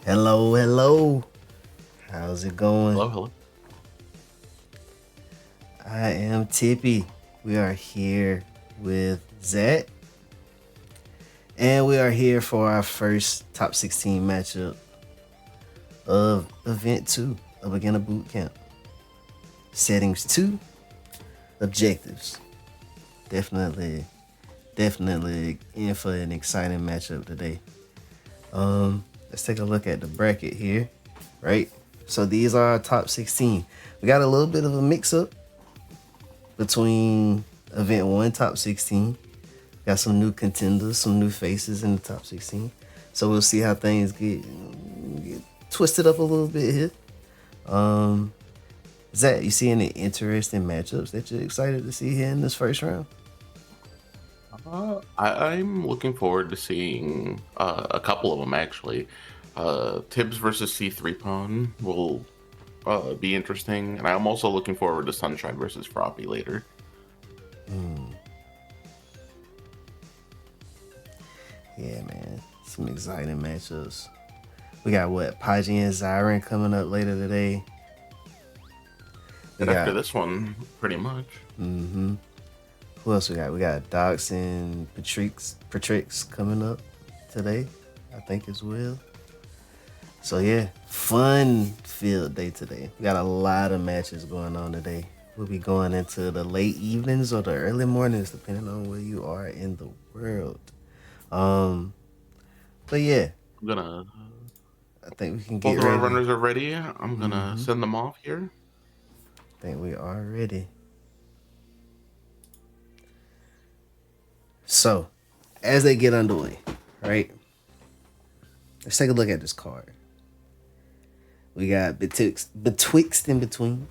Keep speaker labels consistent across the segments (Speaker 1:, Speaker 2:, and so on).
Speaker 1: Hello, hello. How's it going?
Speaker 2: Hello, hello.
Speaker 1: I am Tippy. We are here with Zach, and we are here for our first top 16 matchup of Event 2 of Beginner Bootcamp. Settings 2, objectives. Definitely, definitely in for an exciting matchup today. Let's take a look at the bracket here, right? So these are our top 16. We got a little bit of a mix up between Event 1 top 16. Got some new contenders, some new faces in the top 16. So we'll see how things get twisted up a little bit here. Um, Zach, you see any interesting matchups that you're excited to see here in this first round?
Speaker 2: I'm looking forward to seeing a couple of them actually. Tibbs versus C3 Pawn will be interesting, and I'm also looking forward to Sunshine versus Froppy later.
Speaker 1: Hmm. Yeah, man. Some exciting matchups. We got what? Paji and Zyron coming up later today. We
Speaker 2: And after
Speaker 1: got
Speaker 2: this one, pretty much.
Speaker 1: mm-hmm. Who else we got? We got Docs and Patrix coming up today, I think as well. So yeah, fun field day today. We got a lot of matches going on today. We'll be going into the late evenings or the early mornings, depending on where you are in the world. Um, but yeah,
Speaker 2: I'm gonna.
Speaker 1: I think we can
Speaker 2: Both
Speaker 1: get
Speaker 2: of our
Speaker 1: ready.
Speaker 2: runners are ready. I'm gonna
Speaker 1: Mm-hmm.
Speaker 2: send them off here.
Speaker 1: I think we are ready. So, as they get underway, right? Let's take a look at this card. We got betwixt in between.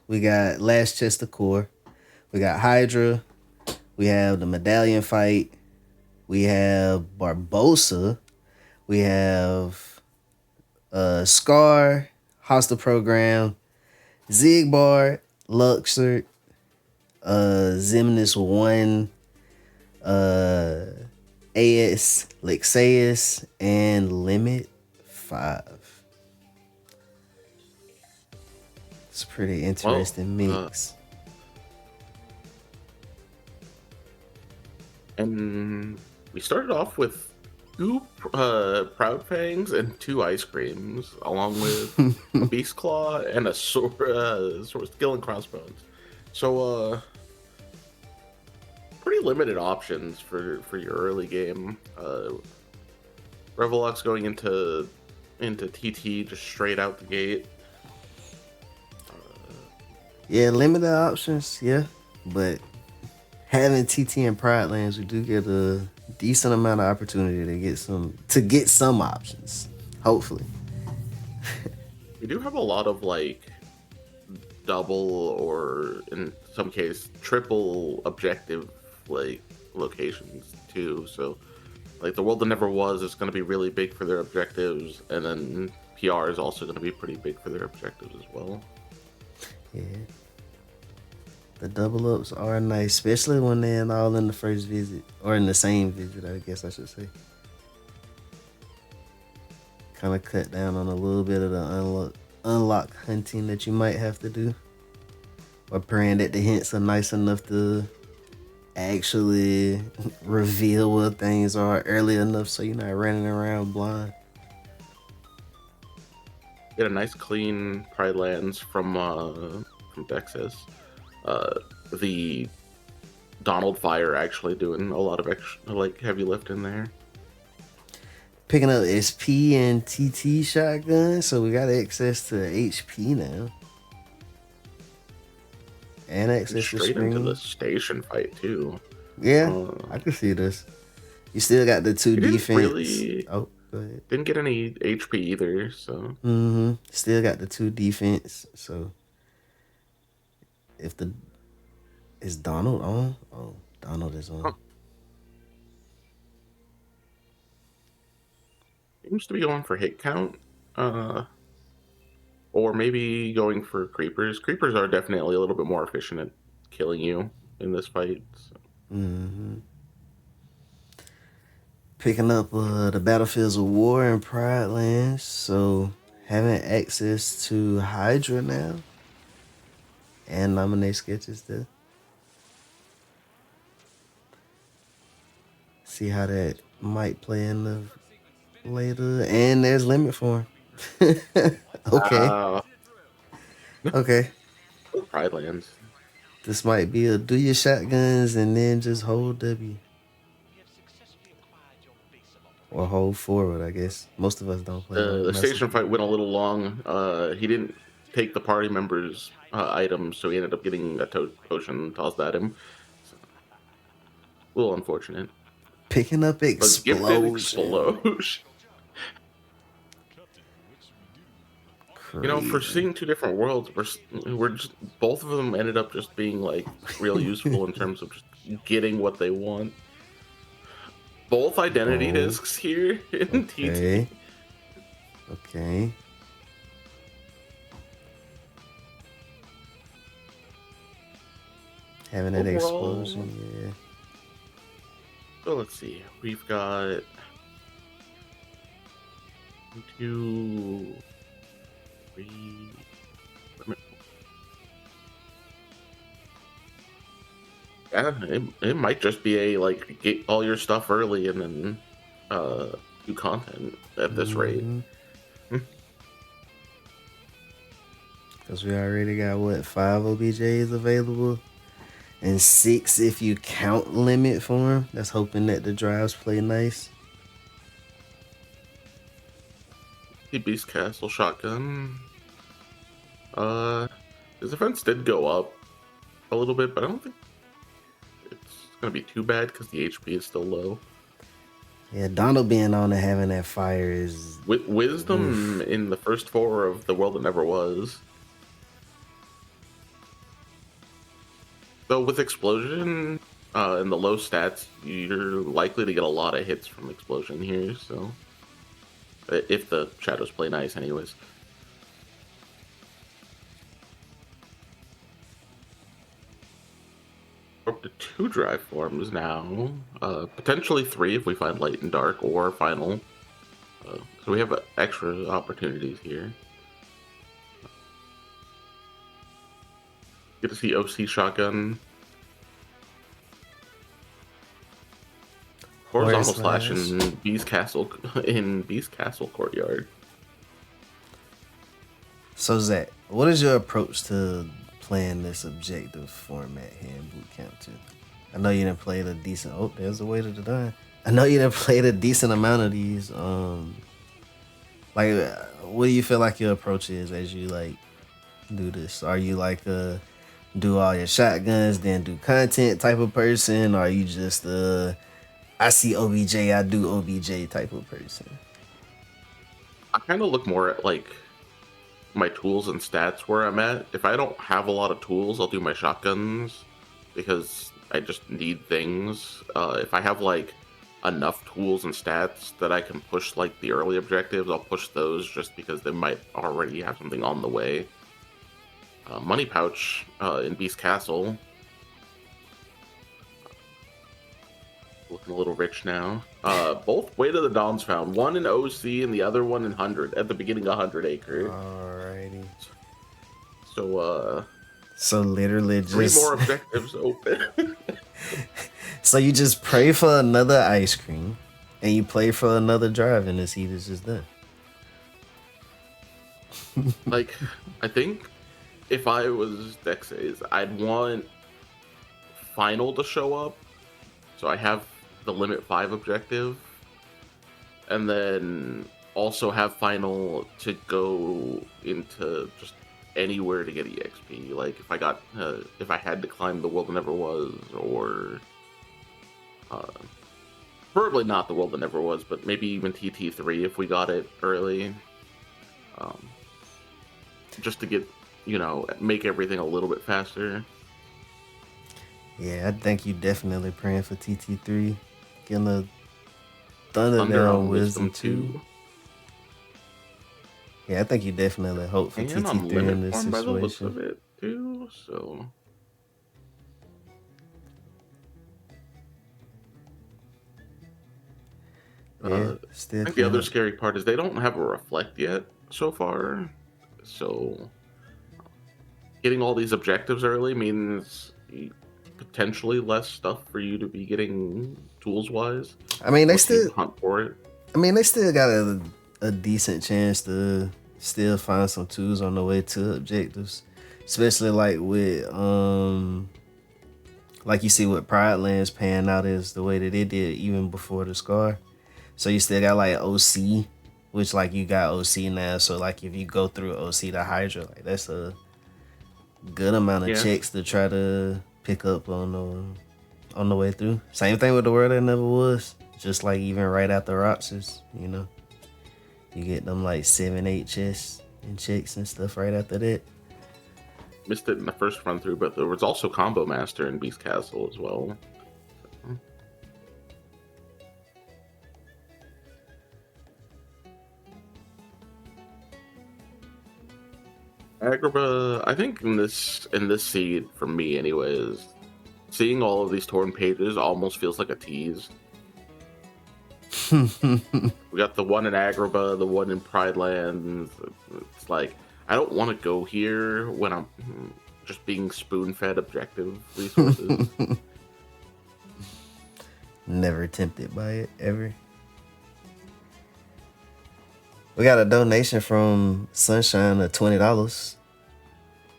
Speaker 1: We got Last Chester Core. We got Hydra. We have the Medallion fight. We have Barbosa. We have Scar, Hostile Program, Zigbar, Luxord, Zimnus 1, uh, AS, Lexaeus, and Limit 5. It's a pretty
Speaker 2: Well,
Speaker 1: interesting mix.
Speaker 2: and we started off with two Proud Fangs and two ice creams, along with a Beast Claw and a sword skill and crossbones. So, pretty limited options for your early game. Revelux going into TT just straight out the gate.
Speaker 1: Yeah, limited options, yeah. But having TT and Pride Lands, we do get a decent amount of opportunity to get some options. Hopefully.
Speaker 2: We do have a lot of like double or in some case triple objective like locations too. So like the world that never was is going to be really big for their objectives, and then PR is also going to be pretty big for their objectives as well.
Speaker 1: Yeah. The double ups are nice, especially when they're all in the first visit. Or in the same visit, I guess I should say. Kind of cut down on a little bit of the unlock hunting that you might have to do. Or praying that the hints are nice enough to actually reveal what things are early enough so you're not running around blind.
Speaker 2: Get a nice clean Pride lands from Dexys. Uh, the Donald Fire actually doing a lot of extra like heavy lifting there.
Speaker 1: Picking up SP and TT shotgun, so we got access to HP now. And
Speaker 2: And
Speaker 1: access to
Speaker 2: straight into the
Speaker 1: screen.
Speaker 2: station fight too.
Speaker 1: Yeah,
Speaker 2: Uh,
Speaker 1: I can see this. You still got the two
Speaker 2: he didn't
Speaker 1: defense.
Speaker 2: really
Speaker 1: Oh, go ahead.
Speaker 2: didn't get any HP either, so
Speaker 1: Mm-hmm. Still got the two defense. So if the is Donald on? Oh, Donald is on.
Speaker 2: oh, seems to be going for hit count. Uh, or maybe going for creepers. Creepers are definitely a little bit more efficient at killing you in this fight. So.
Speaker 1: Mm-hmm. Picking up the Battlefields of War and Pride Lands, so having access to Hydra now and nominate sketches there. See how that might play in the later. And there's limit for him. Okay.
Speaker 2: Uh,
Speaker 1: Okay.
Speaker 2: Pride Lands.
Speaker 1: This might be a do your shotguns and then just hold W. Or hold forward, I guess. Most of us don't play
Speaker 2: The
Speaker 1: Messenger.
Speaker 2: station fight went a little long. He didn't take the party members' items, so he ended up getting a potion tossed at him. So, a little unfortunate.
Speaker 1: Picking up
Speaker 2: A gifted
Speaker 1: explosion.
Speaker 2: explosion. For
Speaker 1: Crazy.
Speaker 2: seeing two different worlds, we're just both of them ended up just being like real useful in terms of just getting what they want. Both identity
Speaker 1: Oh,
Speaker 2: discs here in
Speaker 1: okay.
Speaker 2: TT.
Speaker 1: Okay. Having that
Speaker 2: Overall,
Speaker 1: explosion, yeah.
Speaker 2: so let's see. We've got 2, 3. Yeah, it might just be a like get all your stuff early and then do content at this rate.
Speaker 1: Because we already got, what, 5 OBJs available? And 6 if you count limit for him. That's hoping that the drives play nice.
Speaker 2: Beast Castle shotgun. His defense did go up a little bit, but I don't think it's gonna be too bad because the HP is still low.
Speaker 1: Yeah, Donald being on and having that fire is...
Speaker 2: Wisdom in the first 4 of The World That Never Was. So with Explosion and the low stats, you're likely to get a lot of hits from Explosion here, so... If the shadows play nice anyways. Up to 2 drive forms now. Potentially 3 if we find Light and Dark or Final. So we have extra opportunities here. Get to see OC Shotgun. Horizontal slash in Beast Castle Courtyard.
Speaker 1: So Zach, what is your approach to playing this objective format here in Bootcamp 2? I know you didn't play a decent... Oh, there's a way to die. I know you didn't play a decent amount of these. Like, what do you feel like your approach is as you like do this? Are you like do all your shotguns, then do content type of person? Or are you just I see OBJ, I do OBJ type of person?
Speaker 2: I kind of look more at like my tools and stats where I'm at. If I don't have a lot of tools, I'll do my shotguns because I just need things. If I have like enough tools and stats that I can push like the early objectives, I'll push those just because they might already have something on the way. Money Pouch in Beast Castle. Looking a little rich now. Both Way to the Dawn's found. One in OC and the other one in 100 at the beginning of 100 Acre.
Speaker 1: Alrighty.
Speaker 2: So
Speaker 1: literally just
Speaker 2: 3 more objectives open.
Speaker 1: So you just pray for another ice cream and you play for another drive and this heat is just done.
Speaker 2: Like, I think if I was Dexa's, I'd want Final to show up. So I have the limit 5 objective. And then also have Final to go into just anywhere to get EXP. Like if I got, if I had to climb the world that never was, or probably not the world that never was, but maybe even TT3 if we got it early, just to get, make everything a little bit faster.
Speaker 1: Yeah, I think you definitely praying for TT3, getting a
Speaker 2: Thunder on
Speaker 1: Wisdom
Speaker 2: Wisdom 2.
Speaker 1: Yeah, I think you definitely hope for
Speaker 2: And
Speaker 1: TT3
Speaker 2: on
Speaker 1: in
Speaker 2: limit
Speaker 1: this
Speaker 2: form by the looks
Speaker 1: situation.
Speaker 2: of it too, so
Speaker 1: Yeah,
Speaker 2: I
Speaker 1: still
Speaker 2: think the
Speaker 1: coming
Speaker 2: other
Speaker 1: up.
Speaker 2: scary part is they don't have a reflect yet so far. So getting all these objectives early means potentially less stuff for you to be getting tools wise,
Speaker 1: I mean, they
Speaker 2: unless you
Speaker 1: still.
Speaker 2: hunt for it.
Speaker 1: I mean, they still got a decent chance to still find some tools on the way to objectives, especially like with like you see what Pride Lands paying out is the way that it did even before the scar. So you still got like OC, which like you got OC now. So like if you go through OC to Hydra, like that's a good amount of
Speaker 2: Yeah,
Speaker 1: checks to try to pick up on the way through. Same thing with the world that never was. Just like even right after Roxas, you get them like 7, 8 chests and checks and stuff right after that.
Speaker 2: missed it in the first run through, but there was also Combo Master in Beast Castle as well. Agrabah, I think in this seed for me anyways, seeing all of these torn pages almost feels like a tease. We got the one in Agrabah, the one in Pride Lands. It's like I don't want to go here when I'm just being spoon-fed objective resources.
Speaker 1: Never tempted by it ever. We got a donation from Sunshine of $20.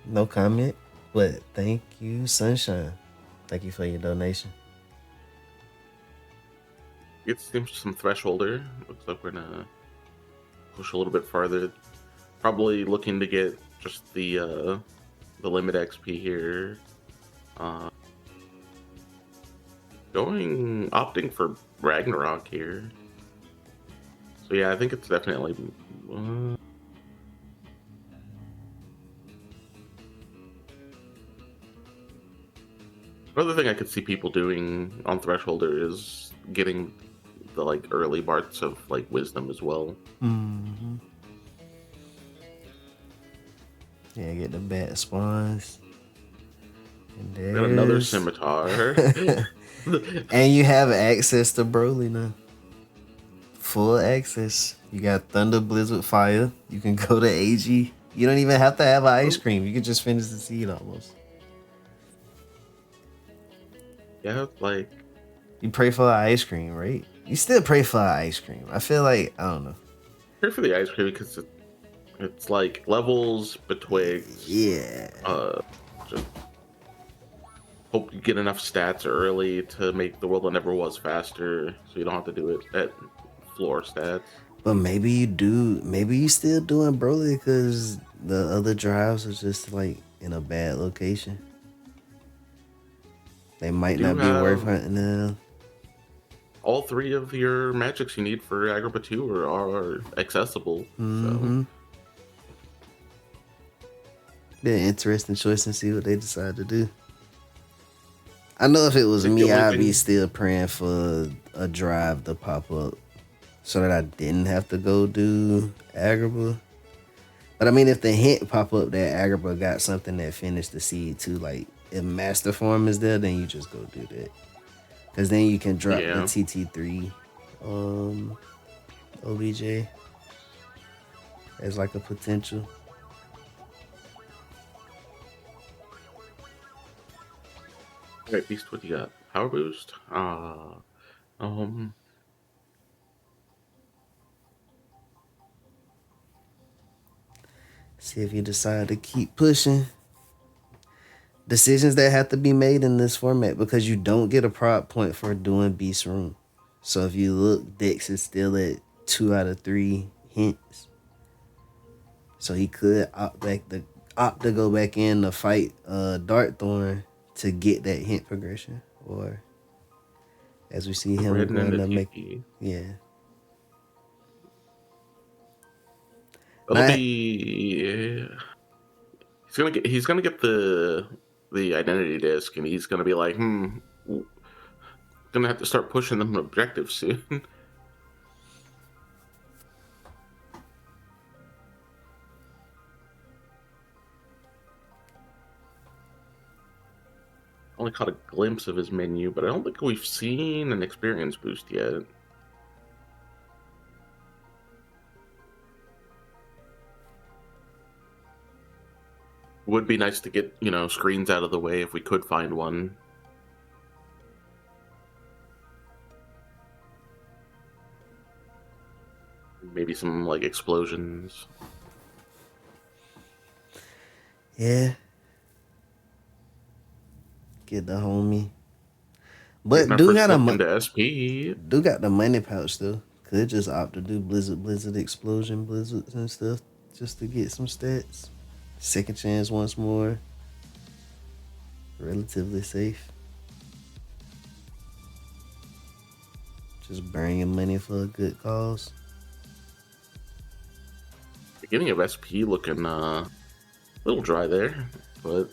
Speaker 1: No comment, but thank you, Sunshine. Thank you for your donation.
Speaker 2: Get some thresholder. Looks like we're gonna push a little bit farther. Probably looking to get just the limit XP here. Uh, opting for Ragnarok here. So yeah, I think it's definitely. Uh, Another thing I could see people doing on Thresholder is getting the like early parts of like Wisdom as well.
Speaker 1: Mm-hmm. Yeah, get the bat spawns. And
Speaker 2: Got another
Speaker 1: there's.
Speaker 2: scimitar.
Speaker 1: And you have access to Broly now. Full access. You got Thunder, Blizzard, Fire. You can go to AG. You don't even have to have an ice cream. You can just finish the seed almost.
Speaker 2: Yeah, like
Speaker 1: You pray for an ice cream, right? You still pray for an ice cream. I feel like, I don't know.
Speaker 2: here for the ice cream because it's like levels betwixt.
Speaker 1: Yeah.
Speaker 2: Just hope you get enough stats early to make the world that never was faster, so you don't have to do it at floor stats.
Speaker 1: But maybe you do. Maybe you still doing Broly because the other drives are just like in a bad location. They
Speaker 2: You
Speaker 1: might
Speaker 2: do
Speaker 1: not be worth
Speaker 2: have
Speaker 1: hunting now.
Speaker 2: all three of your magics you need for Agrabah 2 are accessible. So
Speaker 1: Mm-hmm. Be an interesting choice and see what they decide to do. I know if it
Speaker 2: I
Speaker 1: was
Speaker 2: think the
Speaker 1: me,
Speaker 2: only
Speaker 1: I'd be
Speaker 2: thing,
Speaker 1: still praying for a drive to pop up so that I didn't have to go do Agrabah. But I mean, if the hint pop up that Agrabah got something that finished the seed too, like if Master Form is there, then you just go do that. Cause then you can drop the
Speaker 2: yeah.
Speaker 1: TT3 OBJ as like a potential.
Speaker 2: All right, Beast, what you got? Power boost. Um,
Speaker 1: See if you decide to keep pushing. Decisions that have to be made in this format because you don't get a prop point for doing Beast Room. So if you look, Dex is still at 2 out of 3 hints. So he could opt to go back in to fight Darkthorn to get that hint progression. Or as we see
Speaker 2: we're
Speaker 1: him
Speaker 2: heading
Speaker 1: going
Speaker 2: into
Speaker 1: to make,
Speaker 2: TP.
Speaker 1: yeah.
Speaker 2: That'll
Speaker 1: Not
Speaker 2: be. He's gonna get the identity disc, and he's gonna be like, gonna have to start pushing them objectives soon. Only caught a glimpse of his menu, but I don't think we've seen an experience boost yet. Would be nice to get, screens out of the way if we could find one. Maybe some like explosions.
Speaker 1: Yeah. Get the homie.
Speaker 2: Getting
Speaker 1: But
Speaker 2: our first look into SP.
Speaker 1: do got the money pouch though. Could just opt to do Blizzard Explosion Blizzards and stuff just to get some stats. Second chance once more. Relatively safe. Just burn your money for a good cause.
Speaker 2: Beginning of SP looking a little dry there, but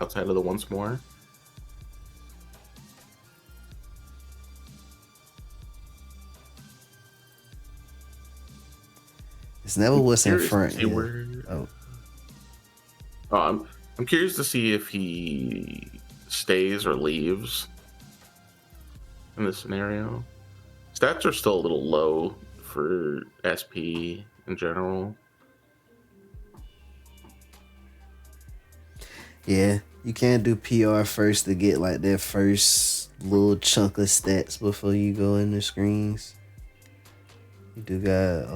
Speaker 2: outside of the once more.
Speaker 1: It's never what's in
Speaker 2: Curious to
Speaker 1: front
Speaker 2: see
Speaker 1: here.
Speaker 2: where.
Speaker 1: Oh.
Speaker 2: I'm curious to see if he stays or leaves in this scenario. Stats are still a little low for SP in general.
Speaker 1: Yeah, you can't do PR first to get like that first little chunk of stats before you go in the screens. You do got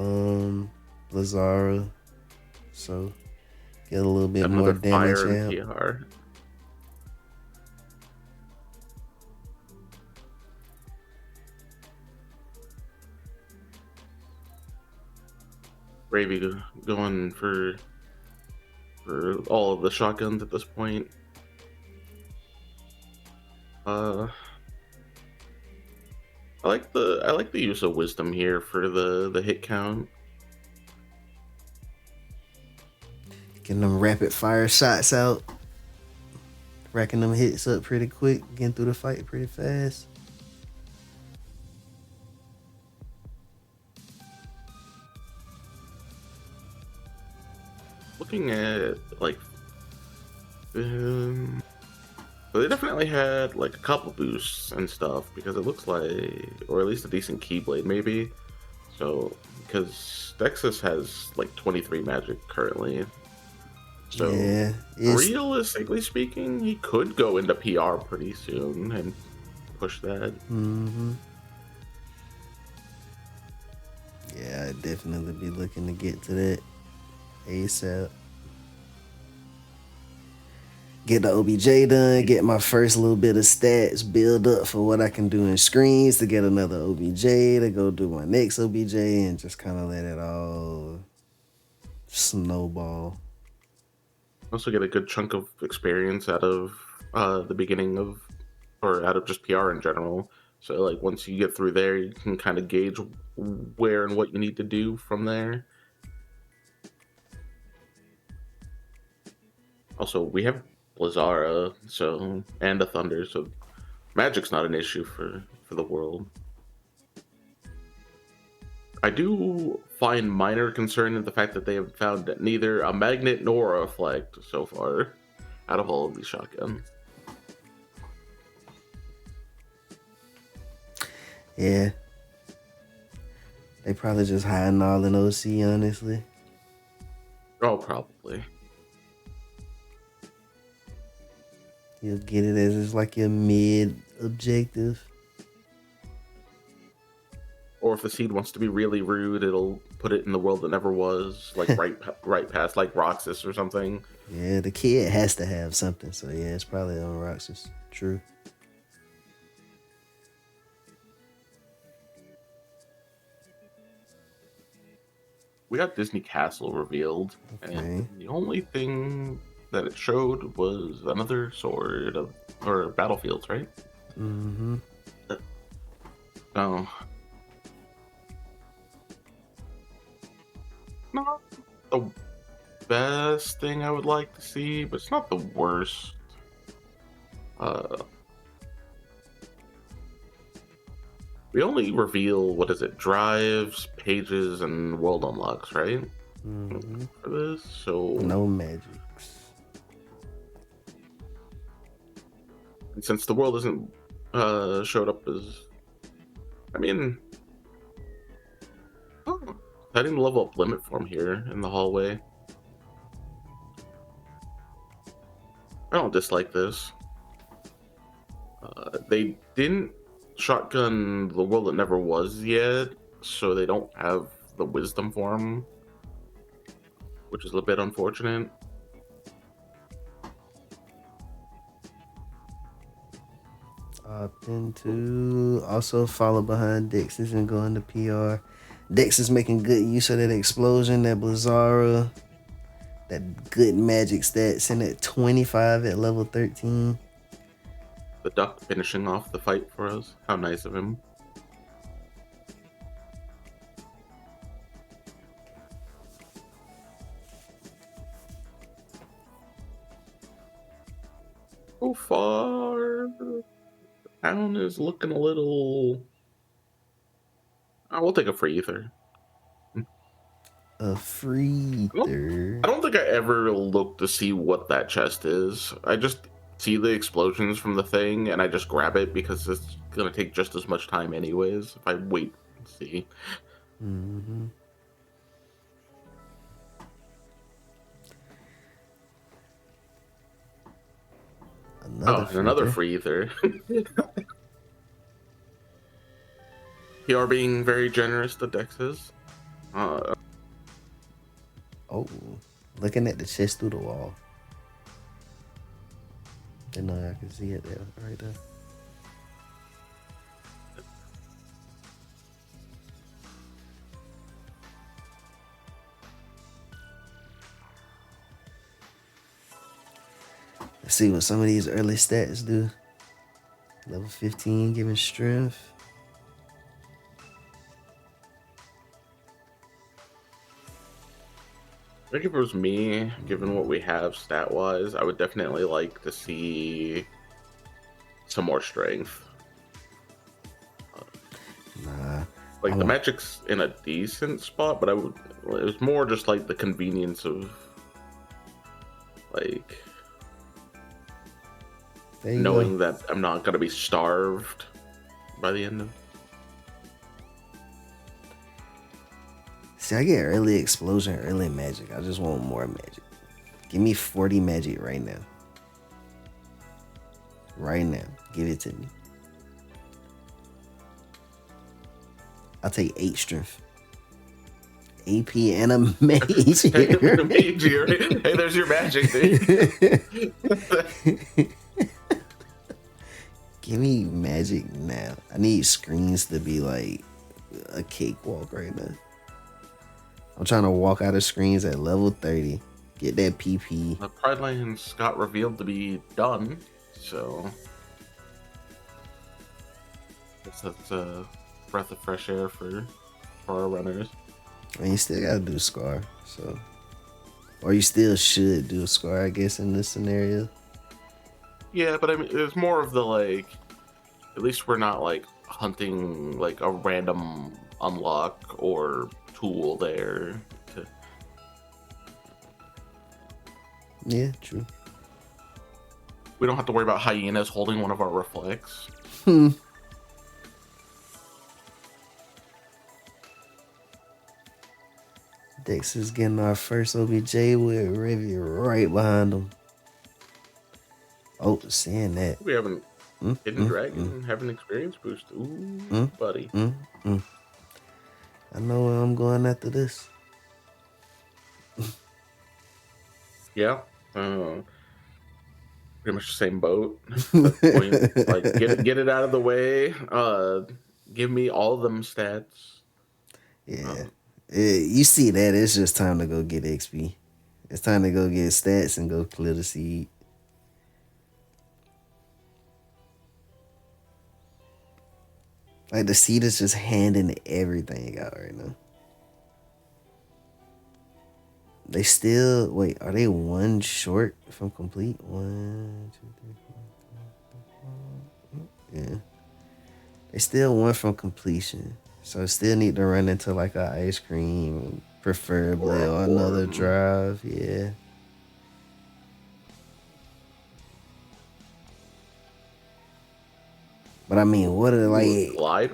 Speaker 1: Lazara, so get a little bit more
Speaker 2: Another
Speaker 1: damage
Speaker 2: fire and
Speaker 1: out.
Speaker 2: PR. Gravy going for all of the shotguns at this point. I like the use of wisdom here for the hit count.
Speaker 1: Getting them rapid fire shots out, racking them hits up pretty quick, getting through the fight pretty fast.
Speaker 2: Looking at like, so they definitely had like a couple boosts and stuff because it looks like, or at least a decent keyblade maybe. So because Dexus has like 23 magic currently. So
Speaker 1: Yeah,
Speaker 2: realistically speaking, he could go into PR pretty soon and push that.
Speaker 1: Yeah, I'd definitely be looking to get to that ASAP. Get the OBJ done, get my first little bit of stats, build up for what I can do in screens to get another OBJ, to go do my next OBJ, and just kind of let it all snowball.
Speaker 2: Also get a good chunk of experience out of the beginning of, or out of just PR in general. So like once you get through there, you can kind of gauge where and what you need to do from there. Also, we have Blizzara, so, and the Thunder, so magic's not an issue for the world. I do find minor concern in the fact that they have found neither a magnet nor a reflect so far out of all of these shotguns.
Speaker 1: Yeah. They probably just hiding all in OC, honestly.
Speaker 2: Oh, probably.
Speaker 1: You'll get it as it's like your mid objective.
Speaker 2: Or if the seed wants to be really rude, it'll put it in the world that never was, like right past like Roxas or something.
Speaker 1: Yeah, the kid has to have something, so yeah, it's probably on Roxas. True.
Speaker 2: We got Disney Castle revealed, and the only thing that it showed was another sword of, or battlefields, right?
Speaker 1: Mm-hmm.
Speaker 2: No. Not the best thing I would like to see, but it's not the worst. We only reveal, what is it, drives, pages, and world unlocks, right?
Speaker 1: Mm-hmm.
Speaker 2: For this, so
Speaker 1: no magics.
Speaker 2: And since the world isn't showed up as, I mean, I didn't level up limit form here in the hallway. I don't dislike this. They didn't shotgun the world that never was yet, so they don't have the wisdom form, which is a bit unfortunate.
Speaker 1: Opt into, also follow behind Dexys and go into PR. Dex is making good use of that explosion, that Blizzara, that good magic stats, and at 25 at level 13.
Speaker 2: The duck finishing off the fight for us. How nice of him. So far, the town is looking a little. I will take a free ether.
Speaker 1: A free
Speaker 2: I
Speaker 1: third.
Speaker 2: don't think I ever look to see what that chest is. I just see the explosions from the thing and I just grab it because it's gonna take just as much time anyways if I wait and see.
Speaker 1: Mm-hmm.
Speaker 2: Oh,
Speaker 1: Another
Speaker 2: and another
Speaker 1: freether.
Speaker 2: free ether. PR being very generous to Dexes.
Speaker 1: Oh, looking at the chest through the wall. Didn't know I could see it there, right there. Let's see what some of these early stats do. Level 15 giving strength.
Speaker 2: I think if it was me, given what we have stat wise, I would definitely like to see some more strength.
Speaker 1: Nah.
Speaker 2: Like the magic's in a decent spot, but it was more just like the convenience of like knowing that I'm not gonna be starved by the end of.
Speaker 1: See, I get early explosion, early magic. I just want more magic. Give me 40 magic right now. Right now. Give it to me. I'll take 8 strength. AP and a mage here.
Speaker 2: Hey, there's your magic, dude.
Speaker 1: Give me magic now. I need screens to be like a cakewalk right now. I'm trying to walk out of screens at level 30. Get that PP.
Speaker 2: The Pride Lands got revealed to be done, so I guess that's a breath of fresh air for our runners.
Speaker 1: I mean, you still gotta do Scar, so. Or you still should do a Scar, I guess, in this scenario.
Speaker 2: Yeah, but I mean, it's more of the like, at least we're not like hunting like a random unlock or tool there.
Speaker 1: Yeah, true.
Speaker 2: We don't have to worry about hyenas holding one of our reflects.
Speaker 1: Dex is getting our first OBJ with Revy right behind him. Oh, seeing that.
Speaker 2: We haven't Hidden Dragon have an experience boost. Ooh, buddy.
Speaker 1: I know where I'm going after this.
Speaker 2: Yeah. Pretty much the same boat. Point. Like get it out of the way. Give me all of them stats.
Speaker 1: Yeah. You see that, it's just time to go get XP. It's time to go get stats and go clear the seed. Like the seed is just handing everything out right now. They still wait. Are they one short from complete? 1, 2, 3, 4, 5, 6. Yeah. They still one from completion. So still need to run into like a ice cream, preferably, or another drive. Yeah. But I mean, what are like
Speaker 2: glide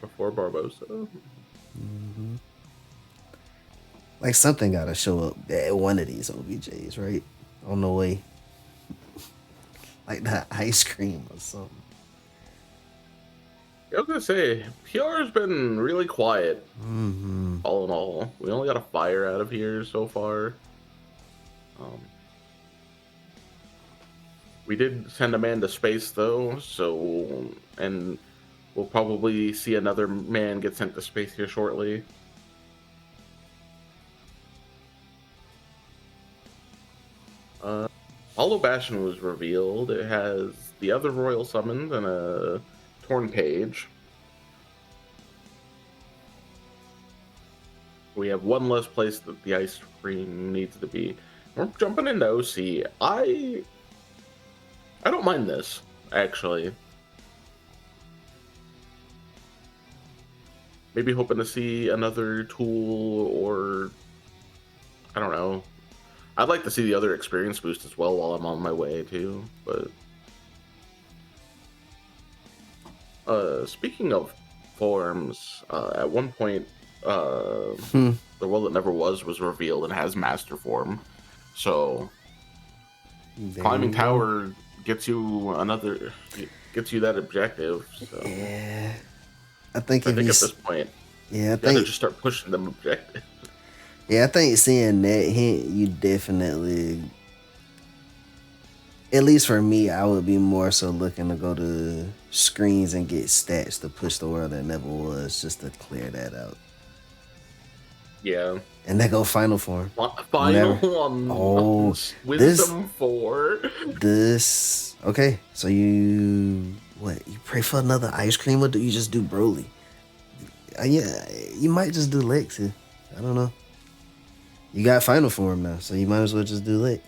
Speaker 2: before Barbosa?
Speaker 1: Mm-hmm. Like something gotta show up at one of these OBJs, right? On the way. like the ice cream or something.
Speaker 2: I was gonna say PR's been really quiet.
Speaker 1: Mm-hmm.
Speaker 2: All in all, we only got a fire out of here so far. Um, we did send a man to space though, so and we'll probably see another man get sent to space here shortly. Uh, Hollow Bastion was revealed. It has the other royal summons and a torn page. We have one less place that the ice cream needs to be. We're jumping into OC. I don't mind this, actually. Maybe hoping to see another tool, or I don't know. I'd like to see the other experience boost as well while I'm on my way too. But speaking of forms, at one point,
Speaker 1: Hmm.
Speaker 2: the world that never was revealed and has master form. So
Speaker 1: There
Speaker 2: climbing
Speaker 1: you go.
Speaker 2: tower gets you that objective. So
Speaker 1: Yeah. I think
Speaker 2: I
Speaker 1: if
Speaker 2: think
Speaker 1: you,
Speaker 2: at this point,
Speaker 1: yeah, I
Speaker 2: you gotta
Speaker 1: think,
Speaker 2: just start pushing them objectives.
Speaker 1: yeah, I think seeing that hint, you definitely, at least for me, I would be more so looking to go to screens and get stats to push the world that never was, just to clear that out.
Speaker 2: Yeah.
Speaker 1: And then go final form.
Speaker 2: Final
Speaker 1: Whenever.
Speaker 2: on
Speaker 1: Oh, this,
Speaker 2: Wisdom 4.
Speaker 1: this. Okay, so you what? You pray for another ice cream, or do you just do Broly? Yeah, you might just do Lex here. I don't know. You got final form now, so you might as well just do Lex.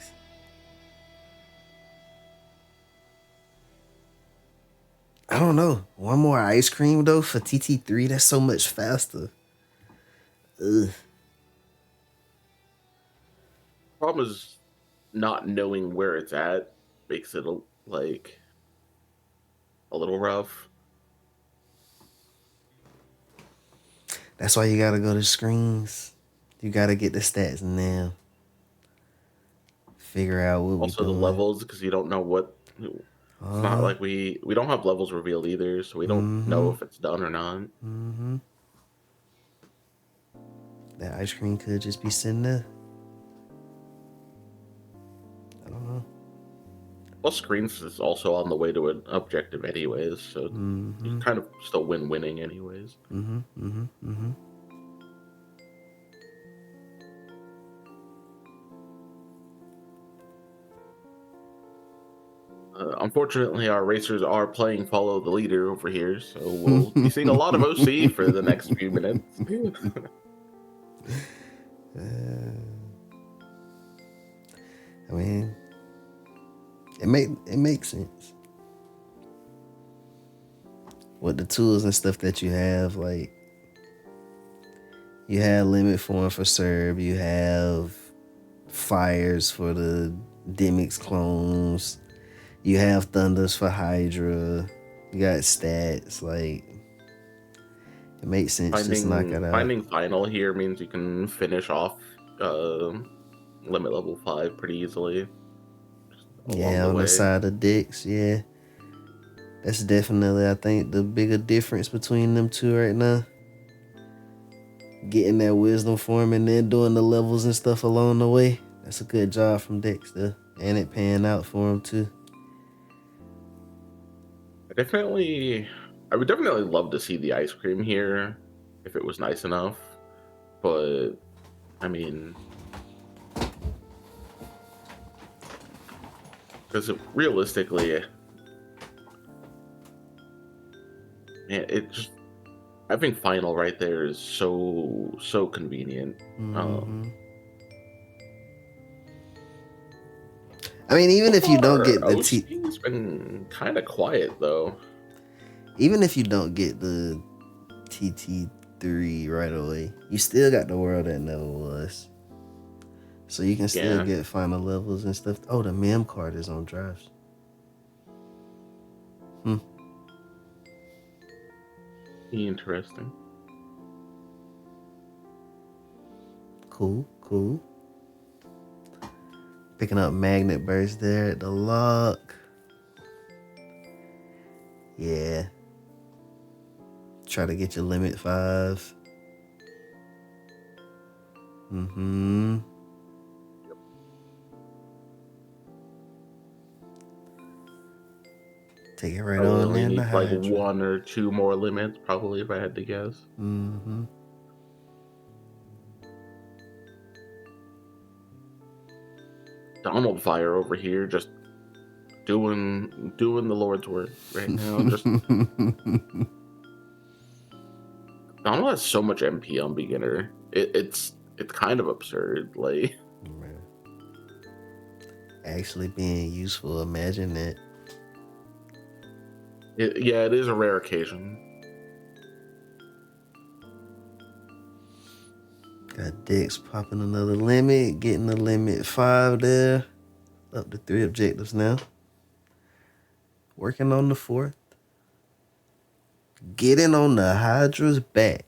Speaker 1: I don't know. One more ice cream though for TT3. That's so much faster. Ugh.
Speaker 2: Problem is not knowing where it's at makes it like a little rough.
Speaker 1: That's why you gotta go to screens. You gotta get the stats now. Figure out what we
Speaker 2: Also the
Speaker 1: doing.
Speaker 2: levels, because you don't know what. It's not
Speaker 1: Uh-huh.
Speaker 2: like we don't have levels revealed either, so we don't
Speaker 1: Mm-hmm.
Speaker 2: know if it's done or not.
Speaker 1: Mm-hmm. That ice cream could just be sitting there. I don't know.
Speaker 2: Plus, screens is also on the way to an objective anyways, so you
Speaker 1: Mm-hmm.
Speaker 2: kind of still win winning anyways.
Speaker 1: Mm-hmm. Mm-hmm. Mm-hmm.
Speaker 2: Unfortunately, our racers are playing follow the leader over here, so we'll be seeing a lot of OC for the next few minutes.
Speaker 1: I mean, it makes sense with the tools and stuff that you have. Like you have limit form for Serb, you have fires for the Demix clones, you have thunders for Hydra, you got stats. Like it makes sense. Just knock it out.
Speaker 2: Finding final here means you can finish off uh, limit level 5 pretty easily along
Speaker 1: Yeah,
Speaker 2: the
Speaker 1: on the
Speaker 2: way.
Speaker 1: side of Dix, yeah. That's definitely, I think, the bigger difference between them two right now. Getting that wisdom form and then doing the levels and stuff along the way. That's a good job from Dexter. And it paying out for him too.
Speaker 2: I would definitely love to see the ice cream here if it was nice enough, but I mean, because realistically, man, it just having final right there is so convenient.
Speaker 1: Mm-hmm. I mean, even
Speaker 2: So
Speaker 1: if you don't
Speaker 2: far,
Speaker 1: get the
Speaker 2: OC's been kind of quiet though.
Speaker 1: even if you don't get the TT3 right away, you still got the world that never was. So you can still
Speaker 2: Yeah,
Speaker 1: get final levels and stuff. Oh, the mem card is on drives. Hmm.
Speaker 2: interesting.
Speaker 1: Cool, cool. Picking up magnet burst there at the lock. Yeah. Try to get your limit 5. Mm-hmm. Take it right
Speaker 2: I would
Speaker 1: on
Speaker 2: only
Speaker 1: in the
Speaker 2: need like
Speaker 1: Hydra.
Speaker 2: 1 or 2 more limits, probably, if I had to guess.
Speaker 1: Mm-hmm.
Speaker 2: Donald Fire over here, just doing the Lord's work right now. Just Donald has so much MP on beginner. It's kind of absurd. Like,
Speaker 1: Actually being useful. Imagine that.
Speaker 2: yeah, it is a rare occasion.
Speaker 1: Got Dex popping another limit, getting the limit 5 there. Up to 3 objectives now. Working on the 4th. Getting on the Hydra's back.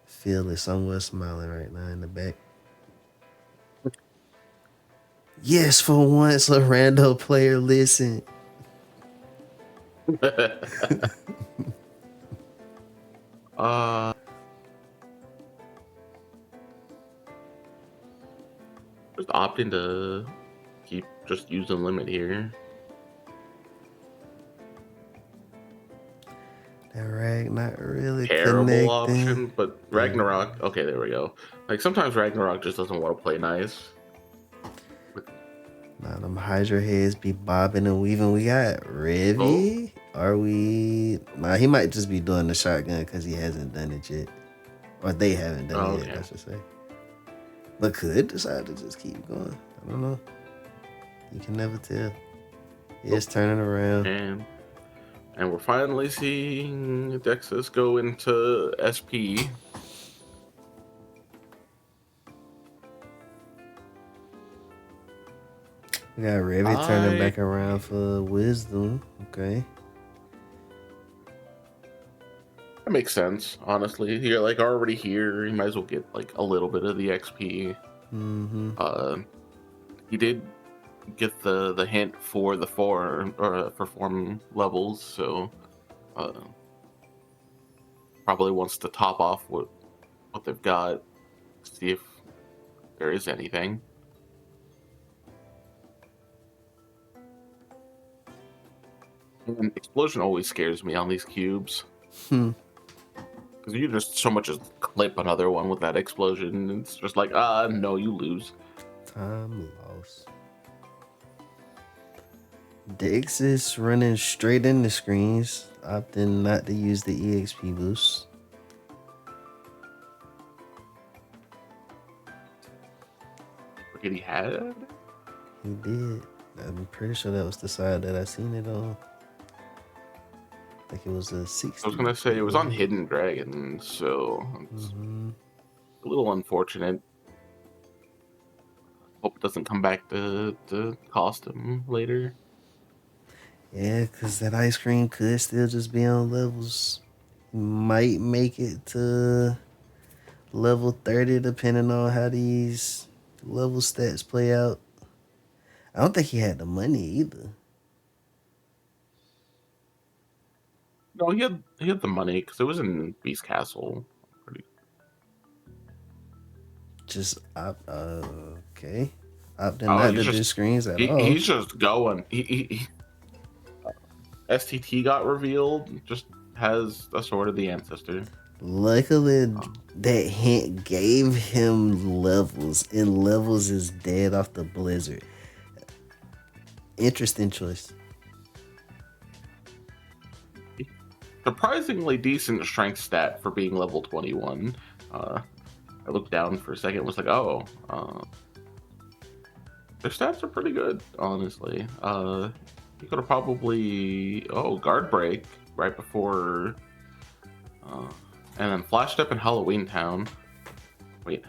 Speaker 1: Phil is somewhere smiling right now in the back. Yes, for once, a rando player listen.
Speaker 2: uh, just opting to keep just using limit here.
Speaker 1: That rag not really
Speaker 2: Terrible
Speaker 1: connecting.
Speaker 2: option, but Ragnarok. Okay, there we go. Like sometimes Ragnarok just doesn't want to play nice.
Speaker 1: Now them Hydra heads be bobbing and weaving. We got
Speaker 2: Oh,
Speaker 1: Revy. Are we? Nah, he might just be doing the shotgun because he hasn't done it yet. Or they haven't done it yet,
Speaker 2: okay.
Speaker 1: I should say. But could decide to just keep going. I don't know. You can never tell. It's turning around.
Speaker 2: And we're finally seeing Dexus go into SP.
Speaker 1: We got Revy turning back around for wisdom. Okay.
Speaker 2: That makes sense, honestly. You're like already here. You might as well get like a little bit of the XP.
Speaker 1: Mm-hmm.
Speaker 2: He did get the hint for the form levels, so probably wants to top off what they've got, see if there is anything. And explosion always scares me on these cubes. Because you just so much as clip another one with that explosion, and it's just like, no, you lose.
Speaker 1: Time loss. Dex is running straight into screens, opting not to use the EXP boost.
Speaker 2: Forget he had it?
Speaker 1: He did. I'm pretty sure that was the side that I seen it on. I think it was a 60.
Speaker 2: I was gonna say it was on Hidden Dragon, so it's a little unfortunate. Hope it doesn't come back to cost him later.
Speaker 1: Yeah, because that ice cream could still just be on levels. Might make it to level 30 depending on how these level stats play out. I don't think he had the money either.
Speaker 2: No, he had the money because it was in Beast Castle.
Speaker 1: Just okay. Opting
Speaker 2: Oh,
Speaker 1: not
Speaker 2: he's
Speaker 1: to do
Speaker 2: just
Speaker 1: screens at all.
Speaker 2: he's just going. STT got revealed. Just has a sword of the ancestor.
Speaker 1: Luckily, that hint gave him levels, and levels is dead off the blizzard. Interesting choice.
Speaker 2: Surprisingly decent strength stat for being level 21. I looked down for a second and was like, oh, their stats are pretty good, honestly. You could have probably, guard break right before, and then flash step in Halloween Town. Wait,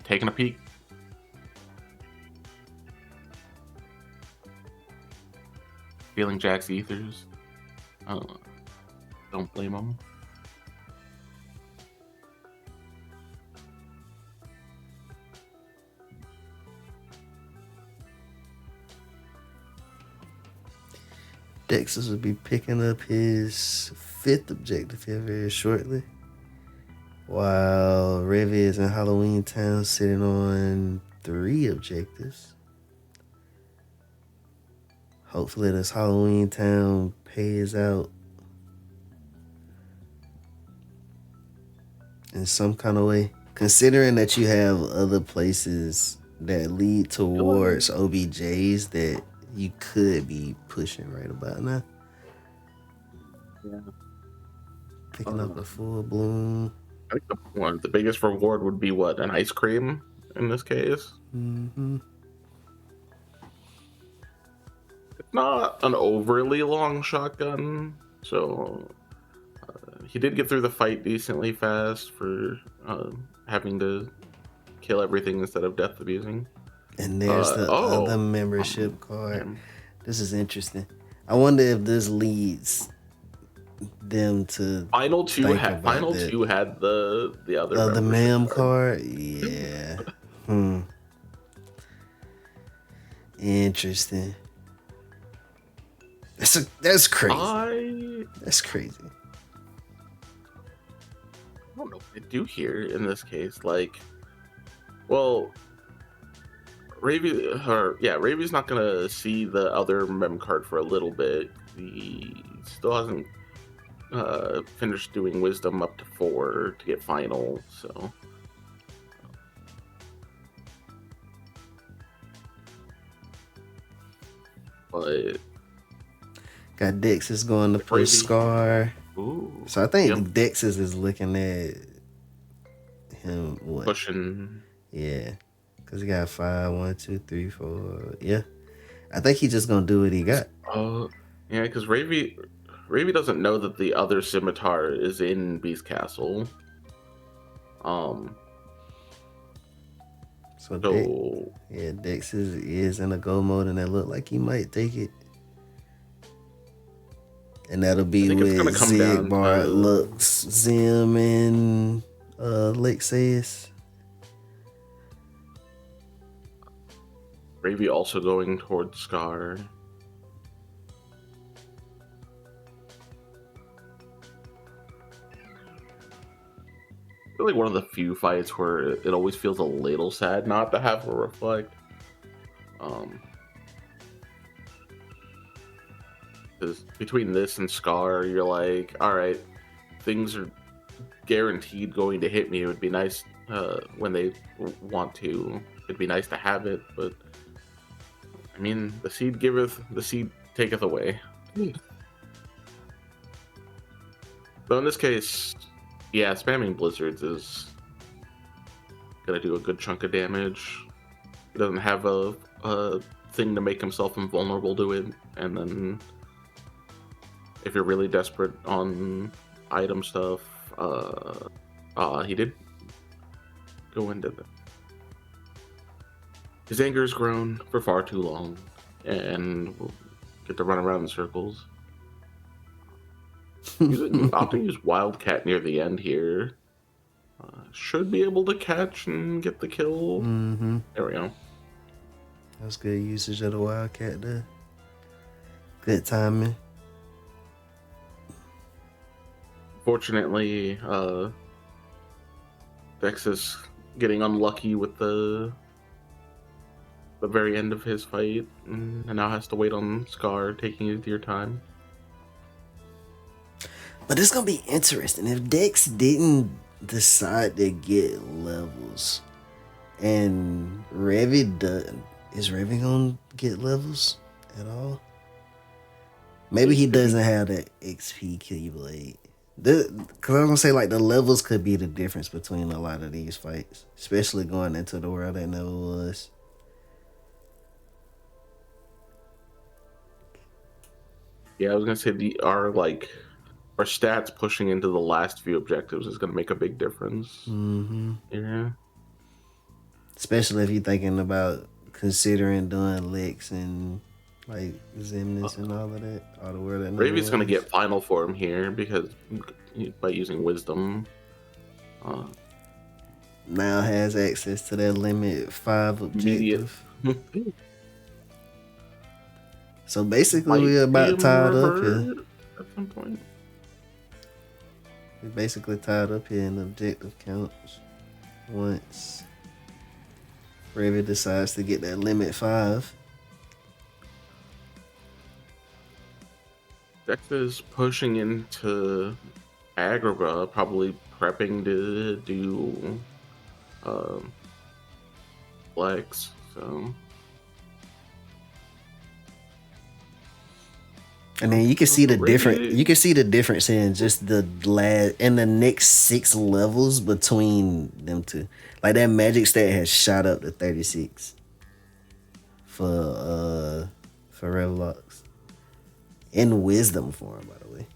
Speaker 2: taking a peek. Feeling Jack's ethers. Don't blame him.
Speaker 1: Dexus will be picking up his 5th objective here very shortly. While Revy is in Halloween Town sitting on 3 objectives. Hopefully this Halloween Town pays out in some kind of way. Considering that you have other places that lead towards OBJs that you could be pushing right about now.
Speaker 2: Yeah.
Speaker 1: Picking up a full bloom.
Speaker 2: I think the biggest reward would be what, an ice cream in this case.
Speaker 1: Mm-hmm.
Speaker 2: It's not an overly long shotgun, so he did get through the fight decently fast for having to kill everything instead of death abusing.
Speaker 1: And there's the other membership card. This is interesting. I wonder if this leads them to
Speaker 2: Final two had the other
Speaker 1: the mem card. Yeah. Interesting. That's crazy. That's crazy.
Speaker 2: I don't know what to do here in this case. Like, well, Ravy's not gonna see the other mem card for a little bit. He still hasn't finished doing wisdom up to 4 to get final, so but
Speaker 1: got Dexus going to push Scar.
Speaker 2: Ooh,
Speaker 1: so I think Dexus is looking at him
Speaker 2: pushing.
Speaker 1: Yeah, because he got 5, 1, 2, 3, 4. Yeah, I think he's just gonna do what he got.
Speaker 2: Yeah, because Ravy doesn't know that the other scimitar is in Beast Castle.
Speaker 1: Dex is in a go mode, and that look like he might take it. And that'll be with Zigbar, Lux, Zim, and Lexaeus.
Speaker 2: Ravy also going towards Scar. Really one of the few fights where it always feels a little sad not to have a reflect. Because between this and Scar, you're like, all right, things are guaranteed going to hit me. It would be nice when they want to. It'd be nice to have it, but I mean, the seed giveth, the seed taketh away. So in this case, yeah, spamming blizzards is gonna do a good chunk of damage. He doesn't have a thing to make himself invulnerable to it, and then if you're really desperate on item stuff, he did go into that. His anger has grown for far too long, and we'll get to run around in circles. I'll use Wildcat near the end here. Should be able to catch and get the kill.
Speaker 1: Mm-hmm.
Speaker 2: There we go.
Speaker 1: That's good usage of the Wildcat there. Good timing.
Speaker 2: Fortunately, Dex is getting unlucky with the very end of his fight, and now has to wait on Scar, taking his dear time.
Speaker 1: But it's gonna be interesting if Dex didn't decide to get levels, and Revy doesn't. Is Revy gonna get levels at all? Maybe he doesn't have that XP Keyblade. Because I was gonna say, like, the levels could be the difference between a lot of these fights, especially going into the world that never was.
Speaker 2: Yeah, I was gonna say our stats pushing into the last few objectives is gonna make a big difference.
Speaker 1: Mm-hmm.
Speaker 2: Yeah.
Speaker 1: Especially if you're thinking about considering doing licks and like Zimness and all of that, all the world that never
Speaker 2: Ravy's
Speaker 1: was.
Speaker 2: gonna get final form here because by using wisdom.
Speaker 1: Now has access to that limit 5 objective. So basically,
Speaker 2: Might
Speaker 1: we're
Speaker 2: be a
Speaker 1: about tied up here.
Speaker 2: revert at some point.
Speaker 1: We basically tied up here in objective counts. Once Raven decides to get that limit 5.
Speaker 2: Dex is pushing into Agrabah, probably prepping to do flex. So,
Speaker 1: And then you can see the different.
Speaker 2: Radiate.
Speaker 1: You can see the difference in just the next 6 levels between them two. Like that magic stat has shot up to 36 for Revlox in wisdom form, by the way.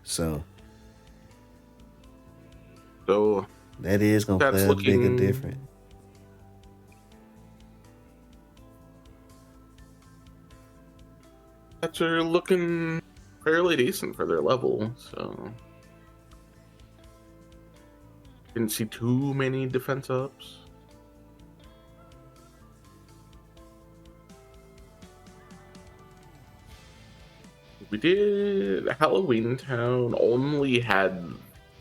Speaker 1: So that is gonna play a bigger difference.
Speaker 2: That's are looking fairly decent for their level, so didn't see too many defense ups. We did Halloween Town only had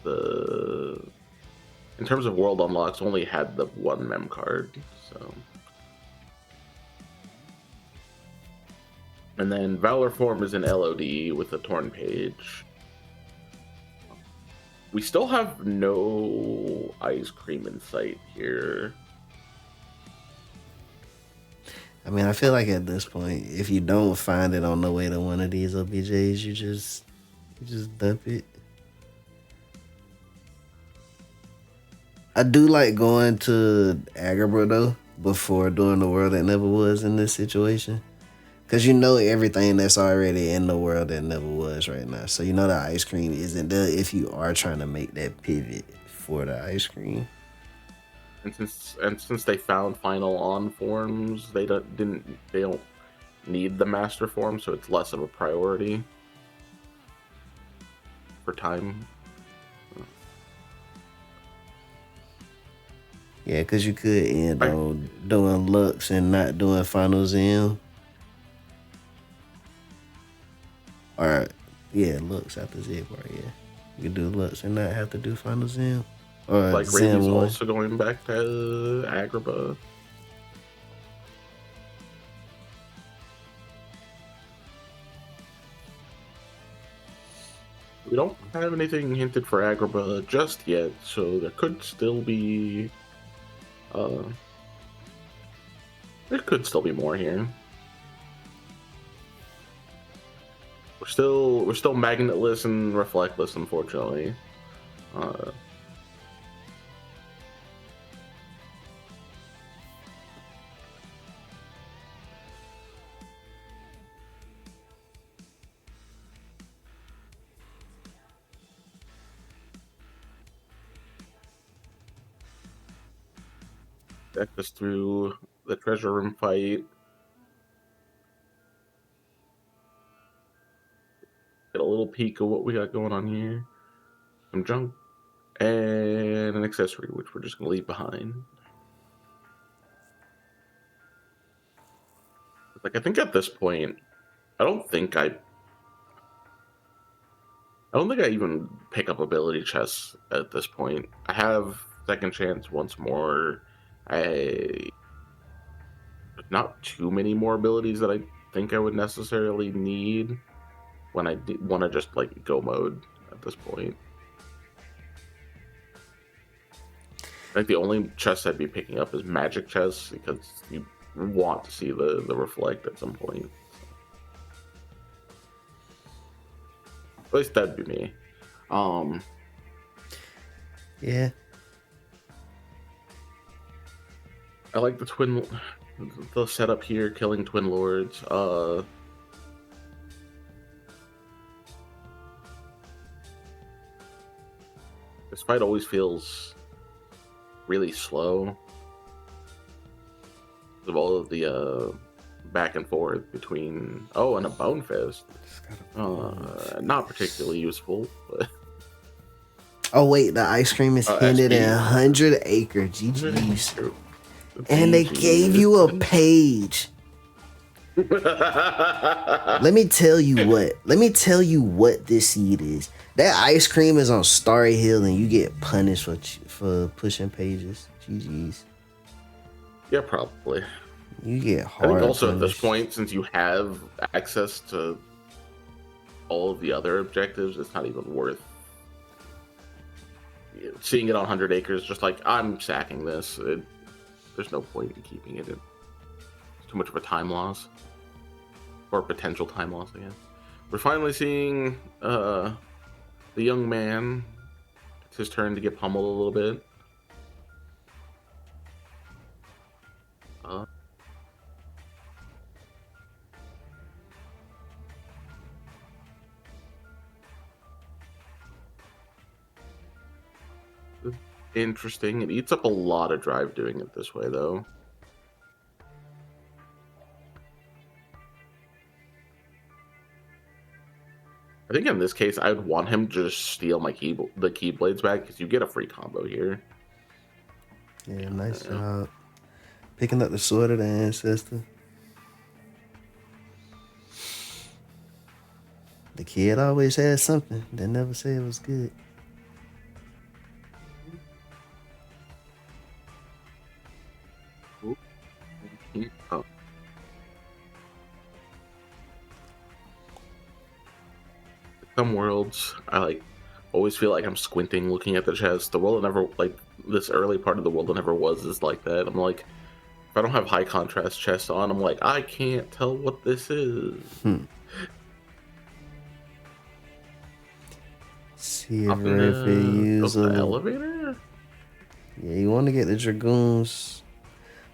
Speaker 2: in terms of world unlocks, only had the 1 mem card, so. And then Valor Form is an LOD with a torn page. We still have no ice cream in sight here.
Speaker 1: I mean, I feel like at this point, if you don't find it on the way to one of these OBJs, you just dump it. I do like going to Agrabah though before doing the world that never was in this situation. Cause you know everything that's already in the world that never was right now. So you know the ice cream isn't there if you are trying to make that pivot for the ice cream.
Speaker 2: And since they found final on forms, they don't need the master form, so it's less of a priority for time.
Speaker 1: Yeah, because you could end on doing Lux and not doing Final Zim. Or, yeah, Lux after Zigbar, yeah. You could do Lux and not have to do Final Zim. Or
Speaker 2: like
Speaker 1: Zim
Speaker 2: Rayleigh's
Speaker 1: 1.
Speaker 2: also going back to Agrabah. We don't have anything hinted for Agrabah just yet, so there could still be more here. We're still magnetless and reflectless, unfortunately. Deck us through the treasure room fight. Get a little peek of what we got going on here. Some junk and an accessory, which we're just gonna leave behind. Like, I think at this point, I don't think I even pick up ability chests at this point. I have second chance once more. Not too many more abilities that I think I would necessarily need when I want to just like go mode at this point. I think the only chest I'd be picking up is magic chests because you want to see the reflect at some point. At least that'd be me.
Speaker 1: Yeah.
Speaker 2: I like the setup here, killing Twin Lords. This fight always feels really slow of all of the back and forth between and a Bone Fist. Not particularly useful, but
Speaker 1: oh wait, the ice cream is hinted in 100 acre. GG's. And they gave you a page. Let me tell you what. Let me tell you what this seed is. That ice cream is on Starry Hill, and you get punished for pushing pages. GG's.
Speaker 2: Yeah, probably.
Speaker 1: You get
Speaker 2: I think
Speaker 1: hard
Speaker 2: also at this
Speaker 1: punished.
Speaker 2: point, since you have access to all of the other objectives, it's not even worth seeing it on 100 acres. Just like, I'm sacking this. There's no point in keeping it. It's too much of a time loss. Or potential time loss, I guess. We're finally seeing the young man. It's his turn to get pummeled a little bit. Uh, Interesting. It eats up a lot of drive doing it this way, though. I think in this case, I would want him to just steal my the keyblades back because you get a free combo here.
Speaker 1: Yeah, nice job. Picking up the sword of the ancestor. The kid always had something. They never say it was good.
Speaker 2: Oh. Some worlds, I always feel like I'm squinting looking at the chest. The world that never, this early part of the world that never was is like that. I'm like, if I don't have high contrast chest on, I'm like, I can't tell what this is.
Speaker 1: See
Speaker 2: Up in
Speaker 1: if it use
Speaker 2: the elevator?
Speaker 1: Yeah, you want to get the Dragoons.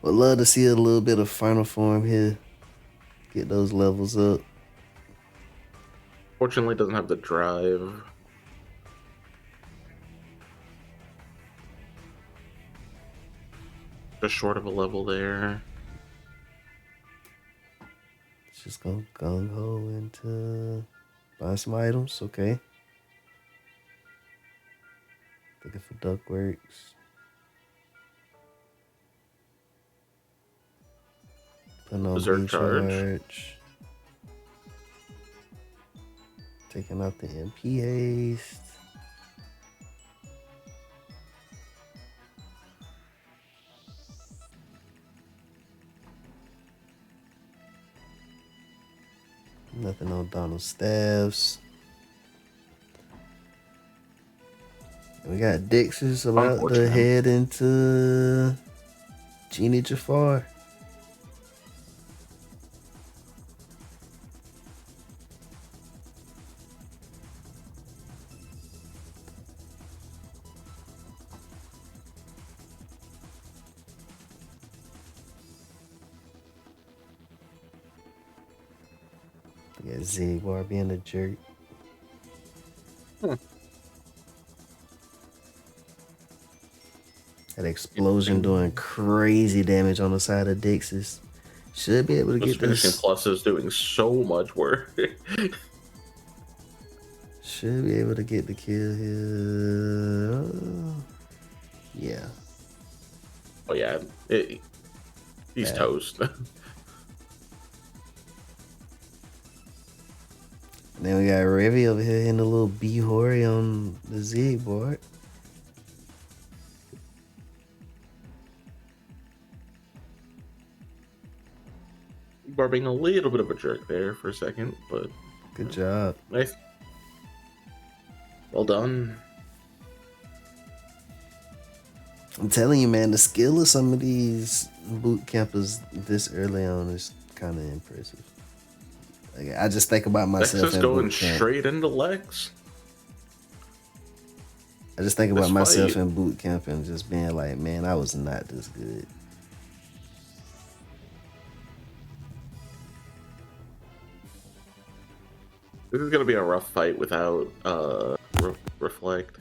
Speaker 1: Would love to see a little bit of final form here. Get those levels up.
Speaker 2: Fortunately, it doesn't have the drive. Just short of a level there.
Speaker 1: Just go gung ho into buy some items. Okay. Looking for Duckworks. Putting on
Speaker 2: Berserk
Speaker 1: B
Speaker 2: charge.
Speaker 1: Taking out the MP haste. Nothing on Donald Staffs. We got Dixis about to head into Genie Jafar. We got Zigbar being a jerk. That explosion doing crazy damage on the side of Dixis. Should be able to get this.
Speaker 2: Finishing plus is doing so much work.
Speaker 1: Should be able to get the kill here. Yeah.
Speaker 2: Oh yeah, he's toast.
Speaker 1: Then we got Revy over here hitting a little B-Hori on the Zig board.
Speaker 2: Bar being a little bit of a jerk there for a second, but
Speaker 1: good job.
Speaker 2: Nice. Well done.
Speaker 1: I'm telling you, man, the skill of some of these boot campers this early on is kind of impressive. Like, I just think about myself.
Speaker 2: Lex is going straight into Lex.
Speaker 1: I just think about myself in boot camp and just being like, man, I was not this good.
Speaker 2: This is gonna be a rough fight without reflect.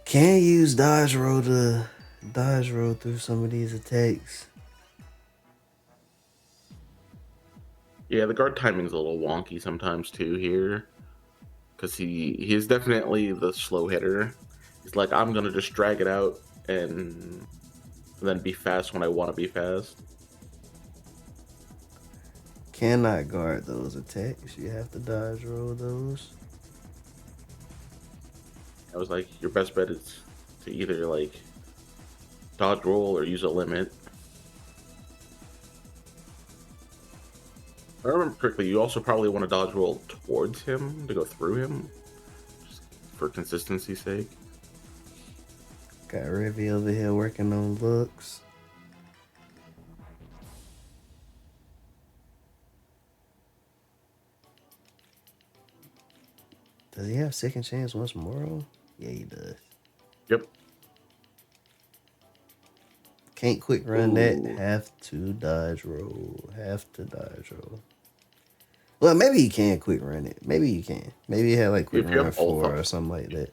Speaker 1: Can't use dodge roll to dodge roll through some of these attacks.
Speaker 2: Yeah, the guard timing's a little wonky sometimes too here. because he is definitely the slow hitter. He's like, I'm gonna just drag it out and then be fast when I want to be fast.
Speaker 1: Cannot guard those attacks. You have to dodge roll those.
Speaker 2: I was like, your best bet is to either like dodge roll or use a limit. If I remember correctly, you also probably want to dodge roll towards him to go through him, just for consistency's sake.
Speaker 1: Got Revy over here working on looks. Does he have second chance once more? Yeah, he does.
Speaker 2: Yep.
Speaker 1: Can't quick run that.
Speaker 2: Ooh.
Speaker 1: Have to dodge roll. Have to dodge roll. Well, maybe you can quick run it. Maybe you can. Maybe you have like quick
Speaker 2: If you
Speaker 1: run
Speaker 2: have both
Speaker 1: 4 or something like that.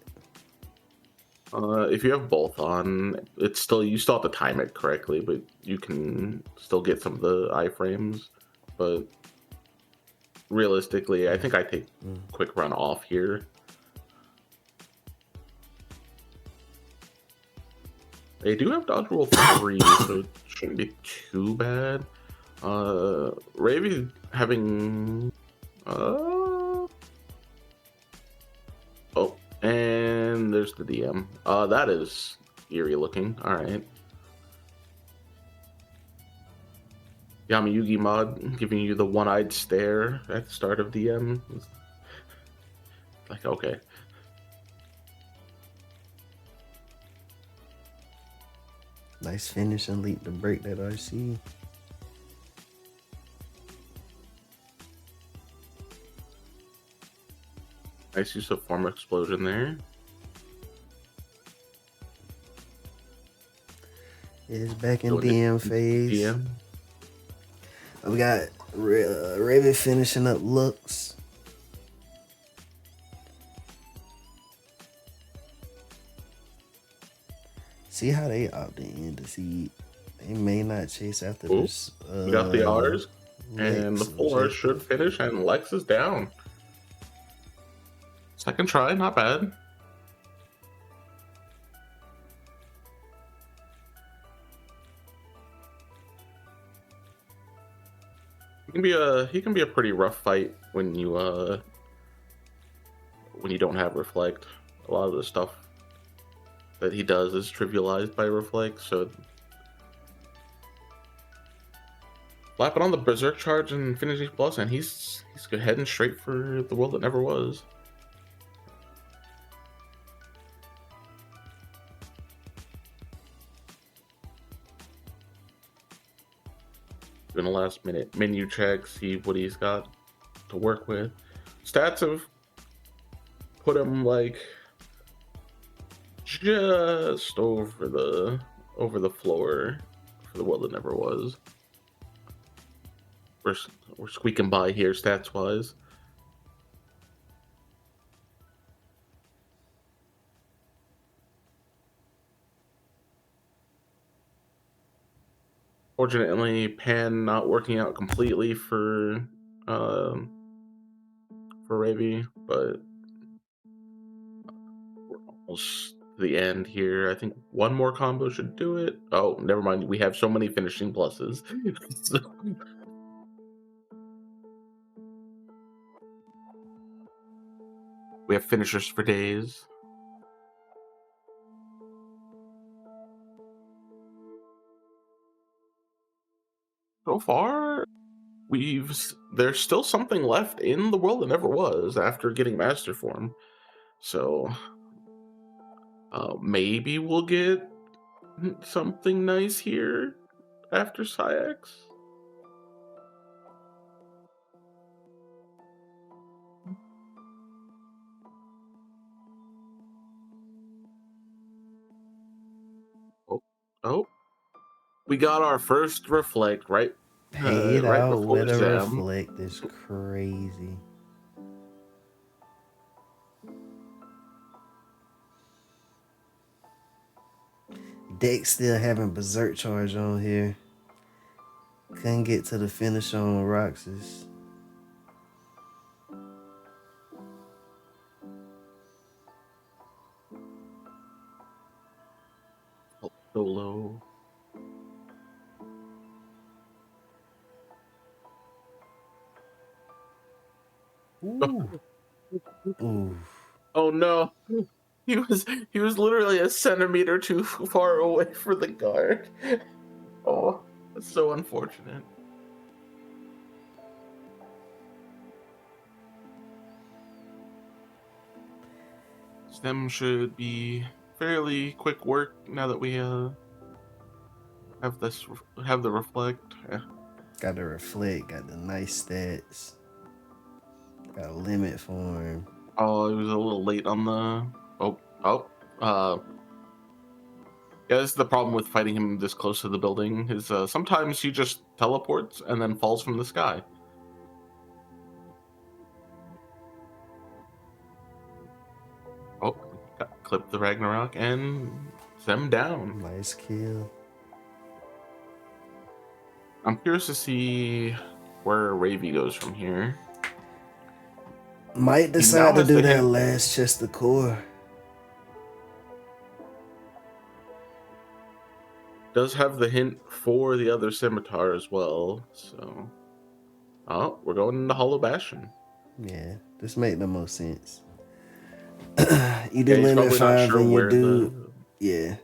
Speaker 2: if you have both on, it's still you still have to time it correctly, but you can still get some of the iframes. But realistically, I think I take quick run off here. They do have dodge roll 3, so it shouldn't be too bad. Ravy having oh, and there's the DM. That is eerie looking. All right. Yamayugi mod giving you the one-eyed stare at the start of DM. Like, okay.
Speaker 1: Nice finish and leap to break that RC.
Speaker 2: Nice use of form explosion there.
Speaker 1: It's back in
Speaker 2: Going
Speaker 1: DM
Speaker 2: to
Speaker 1: phase.
Speaker 2: DM.
Speaker 1: We got Raven finishing up looks. See how they opted in to see they may not chase after
Speaker 2: Ooh,
Speaker 1: this.
Speaker 2: We got the R's, and the
Speaker 1: Lex
Speaker 2: 4
Speaker 1: objective.
Speaker 2: should finish, and Lex is down. Second try, not bad. He can be a pretty rough fight when you don't have reflect. A lot of the stuff that he does is trivialized by reflect, so slap it on the berserk charge and finish each plus, and he's heading straight for the world that never was. In the last minute menu check, see what he's got to work with. Stats have put him like just over the floor for the world that never was. We're squeaking by here stats wise. Fortunately, Pan not working out completely Ravi, but we're almost to the end here. I think one more combo should do it. Oh, never mind. We have so many finishing pluses. We have finishers for days. So far, there's still something left in the world that never was after getting master form. So maybe we'll get something nice here after Syax. Oh, we got our first reflect
Speaker 1: Paid
Speaker 2: right
Speaker 1: out
Speaker 2: before
Speaker 1: with a
Speaker 2: Gem.
Speaker 1: reflect is crazy. Deck still having berserk charge on here. Couldn't get to the finish on Roxas.
Speaker 2: So low.
Speaker 1: Ooh. Ooh.
Speaker 2: Oh no. He was literally a centimeter too far away for the guard. Oh, that's so unfortunate. Stem should be fairly quick work now that we have have the reflect. Yeah.
Speaker 1: Got the reflect, got the nice stats, got a limit for him.
Speaker 2: Oh, he was a little late on the. Oh. Uh, yeah, this is the problem with fighting him this close to the building. Is sometimes he just teleports and then falls from the sky. Oh, clip the Ragnarok and Zem down.
Speaker 1: Nice kill.
Speaker 2: I'm curious to see where Ravy goes from here.
Speaker 1: Might
Speaker 2: He now
Speaker 1: decide to
Speaker 2: has
Speaker 1: do
Speaker 2: the
Speaker 1: that
Speaker 2: hint.
Speaker 1: last chest of core.
Speaker 2: Does have the hint for the other scimitar as well. So, oh, we're going into Hollow Bastion.
Speaker 1: Yeah, this make the most sense. You do
Speaker 2: Yeah, he's
Speaker 1: limit
Speaker 2: probably not
Speaker 1: 5
Speaker 2: sure
Speaker 1: and you
Speaker 2: where
Speaker 1: do,
Speaker 2: the.
Speaker 1: yeah,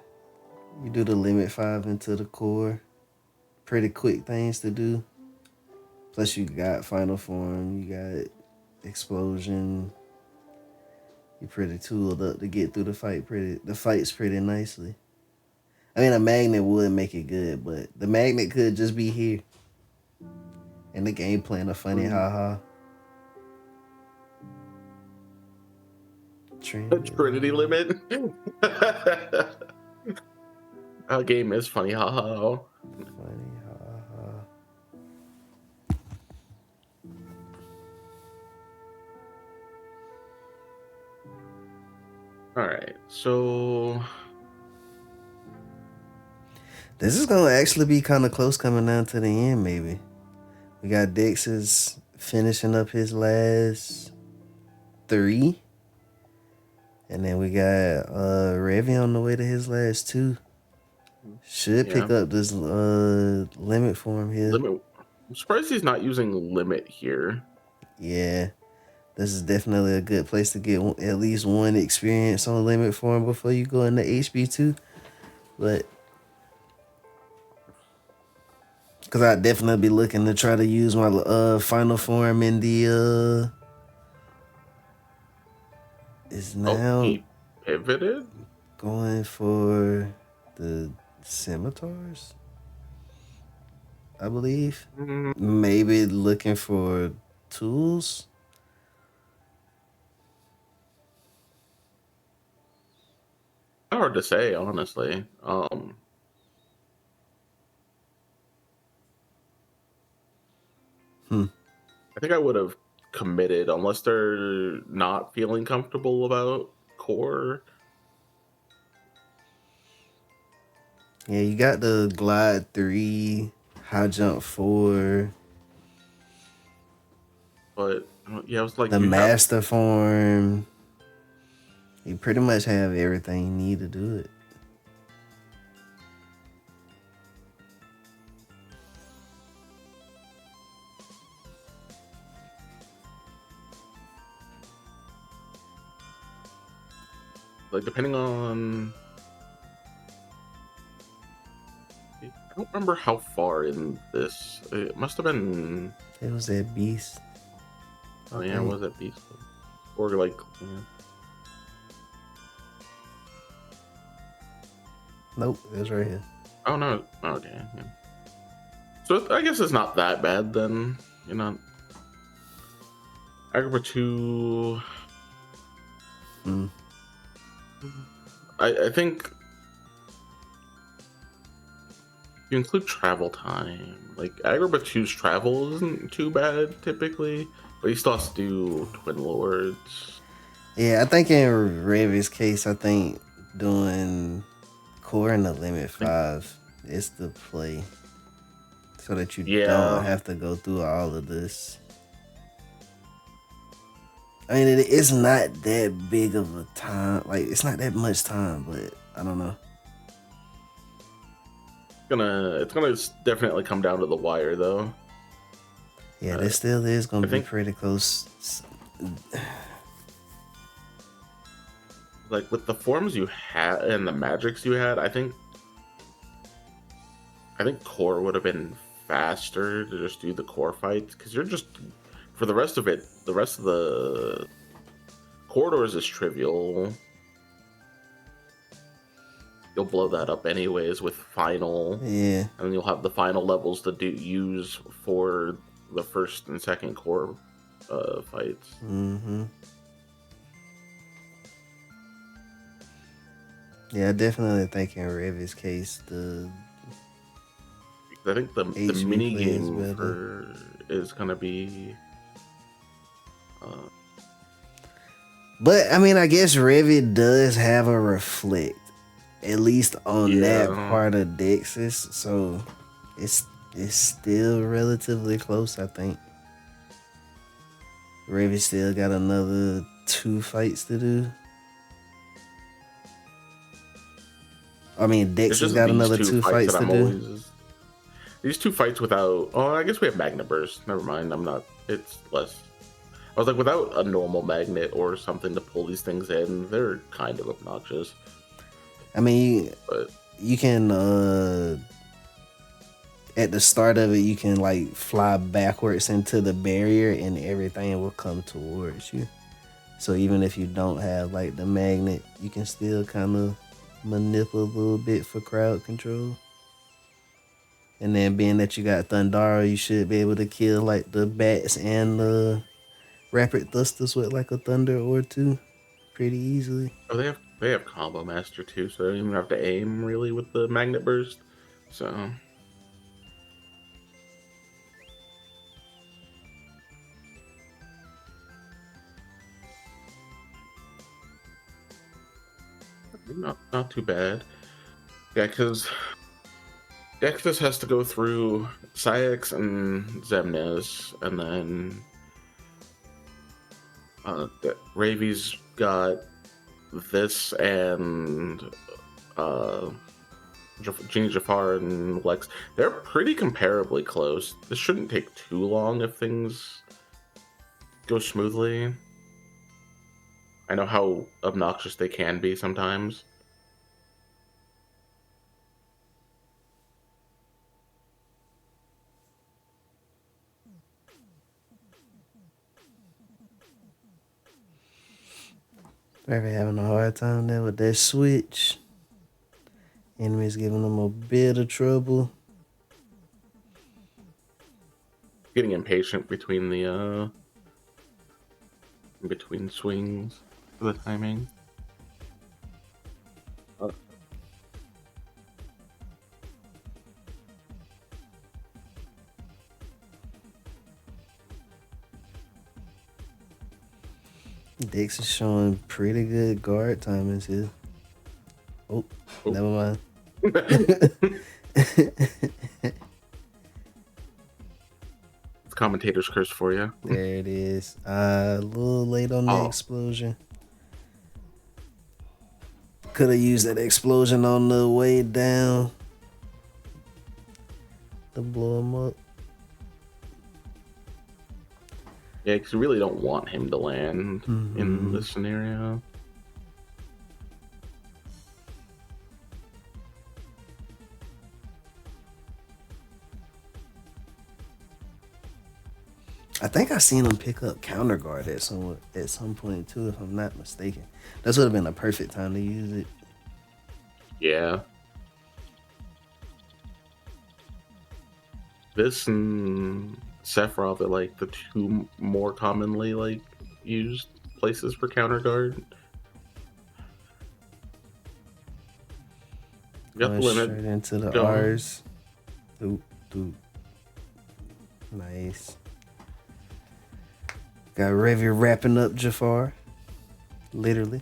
Speaker 1: you do the limit 5 into the core. Pretty quick things to do. Plus you got final form, you got explosion. You're pretty tooled up to get through the fight's pretty nicely. I mean, a magnet would make it good, but the magnet could just be here. And the game playing a funny haha.
Speaker 2: Trinity limit. Our game is funny, haha.
Speaker 1: Funny haha.
Speaker 2: All right, so
Speaker 1: This is gonna actually be kind of close coming down to the end, maybe. We got Dex's finishing up his last 3. And then we got Revy on the way to his last 2. Should pick up this limit for him here.
Speaker 2: limit. I'm surprised he's not using limit here.
Speaker 1: Yeah. This is definitely a good place to get at least one experience on limit for him before you go into HB2. But because I'd definitely be looking to try to use my final form in the is now
Speaker 2: He pivoted.
Speaker 1: going for the scimitars, I believe.
Speaker 2: Mm,
Speaker 1: Maybe looking for tools.
Speaker 2: hard to say, honestly. I think I would have committed unless they're not feeling comfortable about core.
Speaker 1: Yeah, you got the glide 3, high jump 4,
Speaker 2: But yeah, I was like,
Speaker 1: the
Speaker 2: you have.
Speaker 1: master form. You pretty much have everything you need to do it.
Speaker 2: Like, depending on. I don't remember how far in this. It must have been.
Speaker 1: It was that beast.
Speaker 2: Oh, yeah, was it Beast? Or, like. Yeah.
Speaker 1: Nope, it was right here.
Speaker 2: Oh, no. Okay. Yeah. So, I guess it's not that bad then. You know. Agrabah 2. I think you include travel time. Like Agrabah 2's travel isn't too bad typically, but he still has to do Twin Lords.
Speaker 1: Yeah, I think in Revy's case, I think doing core in the limit 5 is the play. So that you don't have to go through all of this. I mean, it's not that big of a time. Like, it's not that much time, but I don't know.
Speaker 2: It's gonna definitely come down to the wire though.
Speaker 1: Yeah,
Speaker 2: Uh,
Speaker 1: this still is gonna
Speaker 2: I
Speaker 1: be
Speaker 2: think
Speaker 1: pretty close.
Speaker 2: like with the forms you had and the magics you had, I think core would have been faster to just do the core fights because you're just for the rest of it. The rest of the corridors is trivial. You'll blow that up anyways with final,
Speaker 1: Yeah.
Speaker 2: and then you'll have the final levels to use for the first and second core fights.
Speaker 1: Mm-hmm. Yeah, I definitely think in Revy's case the
Speaker 2: I think the
Speaker 1: HV
Speaker 2: mini
Speaker 1: play is
Speaker 2: game
Speaker 1: better.
Speaker 2: for is gonna be.
Speaker 1: But I mean, I guess Revit does have a reflect, at least on that
Speaker 2: Yeah,
Speaker 1: part of Dexys. So it's it's still relatively close, I think. Revit still got another 2 fights to do. I mean,
Speaker 2: it's
Speaker 1: Dexys
Speaker 2: just
Speaker 1: got
Speaker 2: these
Speaker 1: another
Speaker 2: two
Speaker 1: two
Speaker 2: fights
Speaker 1: fights
Speaker 2: that
Speaker 1: to
Speaker 2: I'm
Speaker 1: do.
Speaker 2: always. These two fights without. Oh, I guess we have Magnet Burst. Never mind. I'm not. It's less. I was like, without a normal magnet or something to pull these things in, they're kind of obnoxious.
Speaker 1: I mean,
Speaker 2: But
Speaker 1: you can at the start of it, you can like fly backwards into the barrier, and everything will come towards you. So even if you don't have like the magnet, you can still kind of manipulate a little bit for crowd control. And then being that you got Thundara, you should be able to kill like the bats and the rapid thusters with like a thunder or two pretty easily.
Speaker 2: oh, they have Combo Master too, so they don't even have to aim really with the Magnet Burst. So not too bad. Yeah, because Dexus has to go through Syx and Zemnis, and then Ravi's got this and uh, Genie Jafar and Lex. They're pretty comparably close. This shouldn't take too long if things go smoothly. I know how obnoxious they can be sometimes.
Speaker 1: They're having a hard time there with that switch. Enemies giving them a bit of trouble.
Speaker 2: Getting impatient between the between swings for the timing. Uh,
Speaker 1: Dex is showing pretty good guard timings here. Oh,
Speaker 2: oh.
Speaker 1: never mind.
Speaker 2: It's commentator's curse for you.
Speaker 1: There it is. A little late on the
Speaker 2: Oh,
Speaker 1: explosion. Could have used that explosion on the way down to blow him up.
Speaker 2: yeah, because you really don't want him to land in this scenario.
Speaker 1: I think I seen him pick up counter guard at some point too, if I'm not mistaken. This would have been a perfect time to use it.
Speaker 2: Yeah. This and Sephiroth are like the two more commonly like used places for counter guard. You got
Speaker 1: Going
Speaker 2: the limit.
Speaker 1: straight into the
Speaker 2: Go.
Speaker 1: R's. Doop, doop. Nice. Got Revy wrapping up Jafar. Literally.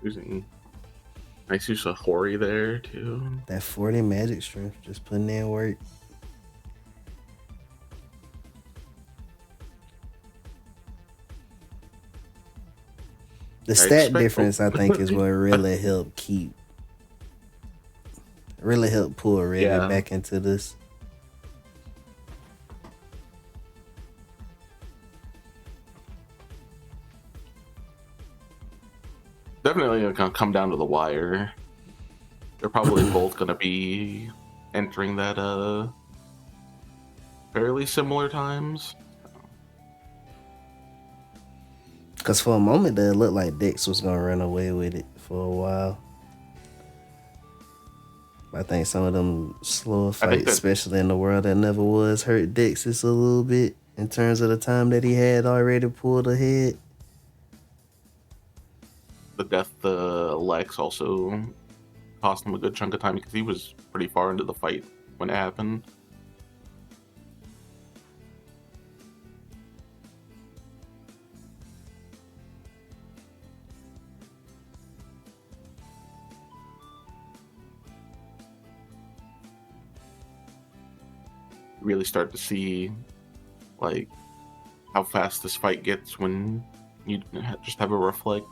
Speaker 2: Using nice use of Hori there too.
Speaker 1: That 40 magic strength. Just putting in work. The
Speaker 2: I
Speaker 1: stat
Speaker 2: expect the
Speaker 1: difference, I think, is what really helped pull Rivet
Speaker 2: yeah,
Speaker 1: back into this.
Speaker 2: definitely gonna come down to the wire. They're probably both gonna be entering that fairly similar times.
Speaker 1: Because for a moment there, it looked like Dex was going to run away with it for a while. I think some of them slower
Speaker 2: I think
Speaker 1: fights,
Speaker 2: that
Speaker 1: especially in the world that never was, hurt Dex's a little bit in terms of the time that he had already pulled ahead.
Speaker 2: the death the Lex also cost him a good chunk of time because he was pretty far into the fight when it happened. You really start to see like how fast this fight gets when you just have a reflect.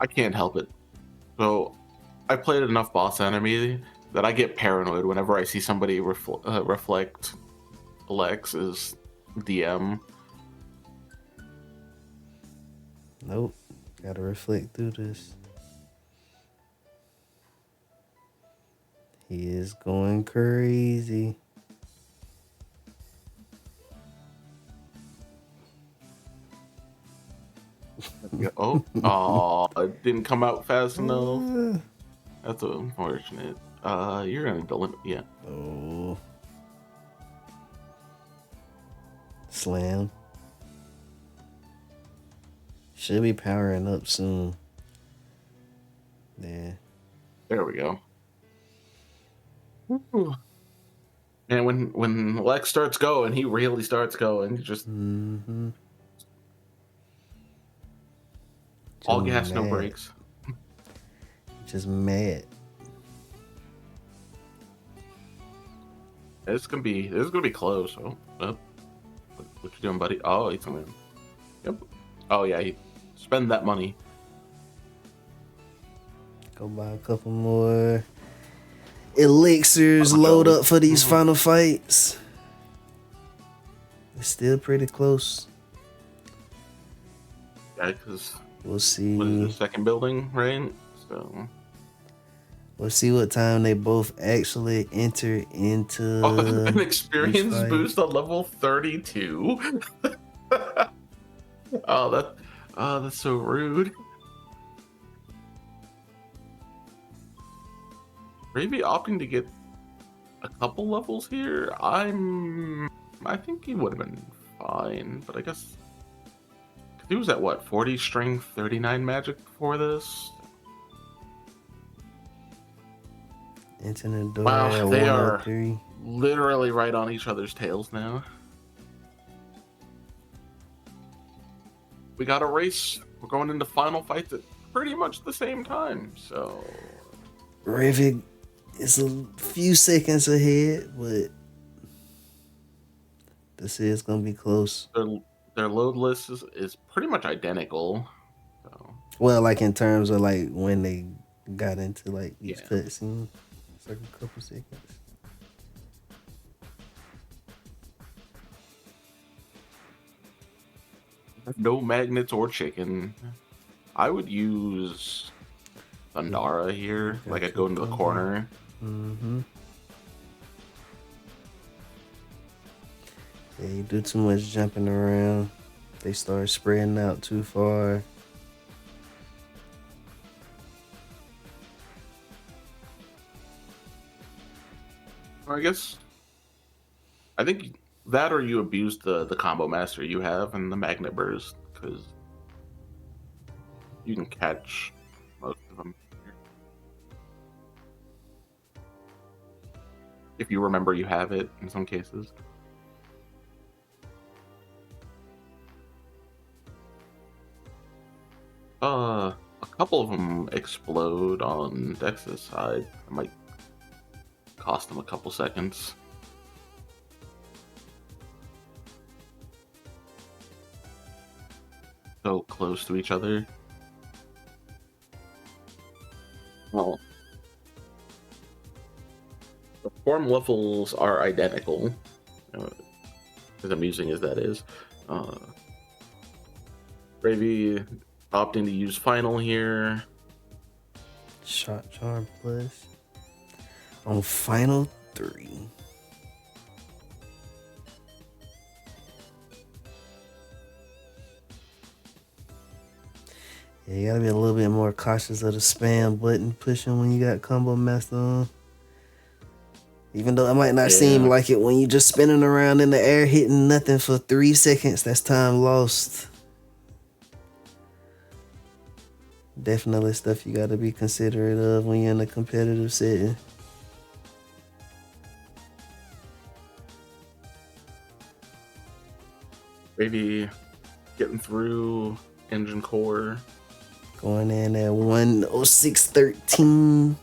Speaker 2: I can't help it. So I played enough boss enemy that I get paranoid whenever I see somebody reflect Alex's DM.
Speaker 1: Nope. Gotta reflect through this. He is going crazy.
Speaker 2: Oh, it didn't come out fast enough.
Speaker 1: Uh,
Speaker 2: That's unfortunate. You're gonna delimit, yeah.
Speaker 1: oh. Slam. Should be powering up soon. Yeah.
Speaker 2: There we go. Woo. And when Lex starts going, he really starts going. Just
Speaker 1: Mm-hmm.
Speaker 2: all
Speaker 1: Just
Speaker 2: gas, no
Speaker 1: mad.
Speaker 2: brakes.
Speaker 1: Just mad.
Speaker 2: This is gonna be close. What you doing, buddy? Oh, he's coming. Yep. Oh yeah, he spend that money.
Speaker 1: Go buy a couple more elixirs, load
Speaker 2: Joe.
Speaker 1: up for these final fights. It's still pretty close.
Speaker 2: Yeah, because
Speaker 1: We'll
Speaker 2: what is the
Speaker 1: see.
Speaker 2: second building, right? So
Speaker 1: We'll see what time they both actually enter into
Speaker 2: an
Speaker 1: each
Speaker 2: experience
Speaker 1: fight.
Speaker 2: boost on level 32. Oh, that's so rude. Maybe opting to get a couple levels here. I think he would have been fine, but I guess he was at what 40 strength, 39 magic before this.
Speaker 1: Into the door
Speaker 2: Wow,
Speaker 1: at
Speaker 2: they are
Speaker 1: 103.
Speaker 2: literally right on each other's tails now. We got a race. We're going into final fights at pretty much the same time. So
Speaker 1: Rivik is a few seconds ahead, but this is gonna be close.
Speaker 2: their load list is pretty much identical. So
Speaker 1: Well, like in terms of like when they got into like each
Speaker 2: yeah,
Speaker 1: cutscene, it's like a couple seconds.
Speaker 2: no magnets or chicken. I would use Thundara here. Like I'd go into the corner.
Speaker 1: Mm-hmm. Yeah, you do too much jumping around. They start spreading out too far.
Speaker 2: I guess I think that or you abuse the combo master you have and the magnet burst because you can catch most of them if you remember you have it in some cases. A couple of them explode on Dex's side. It might cost them a couple seconds. so close to each other. Well, the form levels are identical, uh, as amusing as that is. Uh, Gravy opting to use final here.
Speaker 1: Shot charm plus on final 3. Yeah, you gotta be a little bit more cautious of the spam button pushing when you got combo master on. Even though it might not seem like it when you just spinning around in the air hitting nothing for 3 seconds, that's time lost. Definitely stuff you gotta be considerate of when you're in a competitive setting.
Speaker 2: Maybe getting through engine core.
Speaker 1: Going in at 106.13.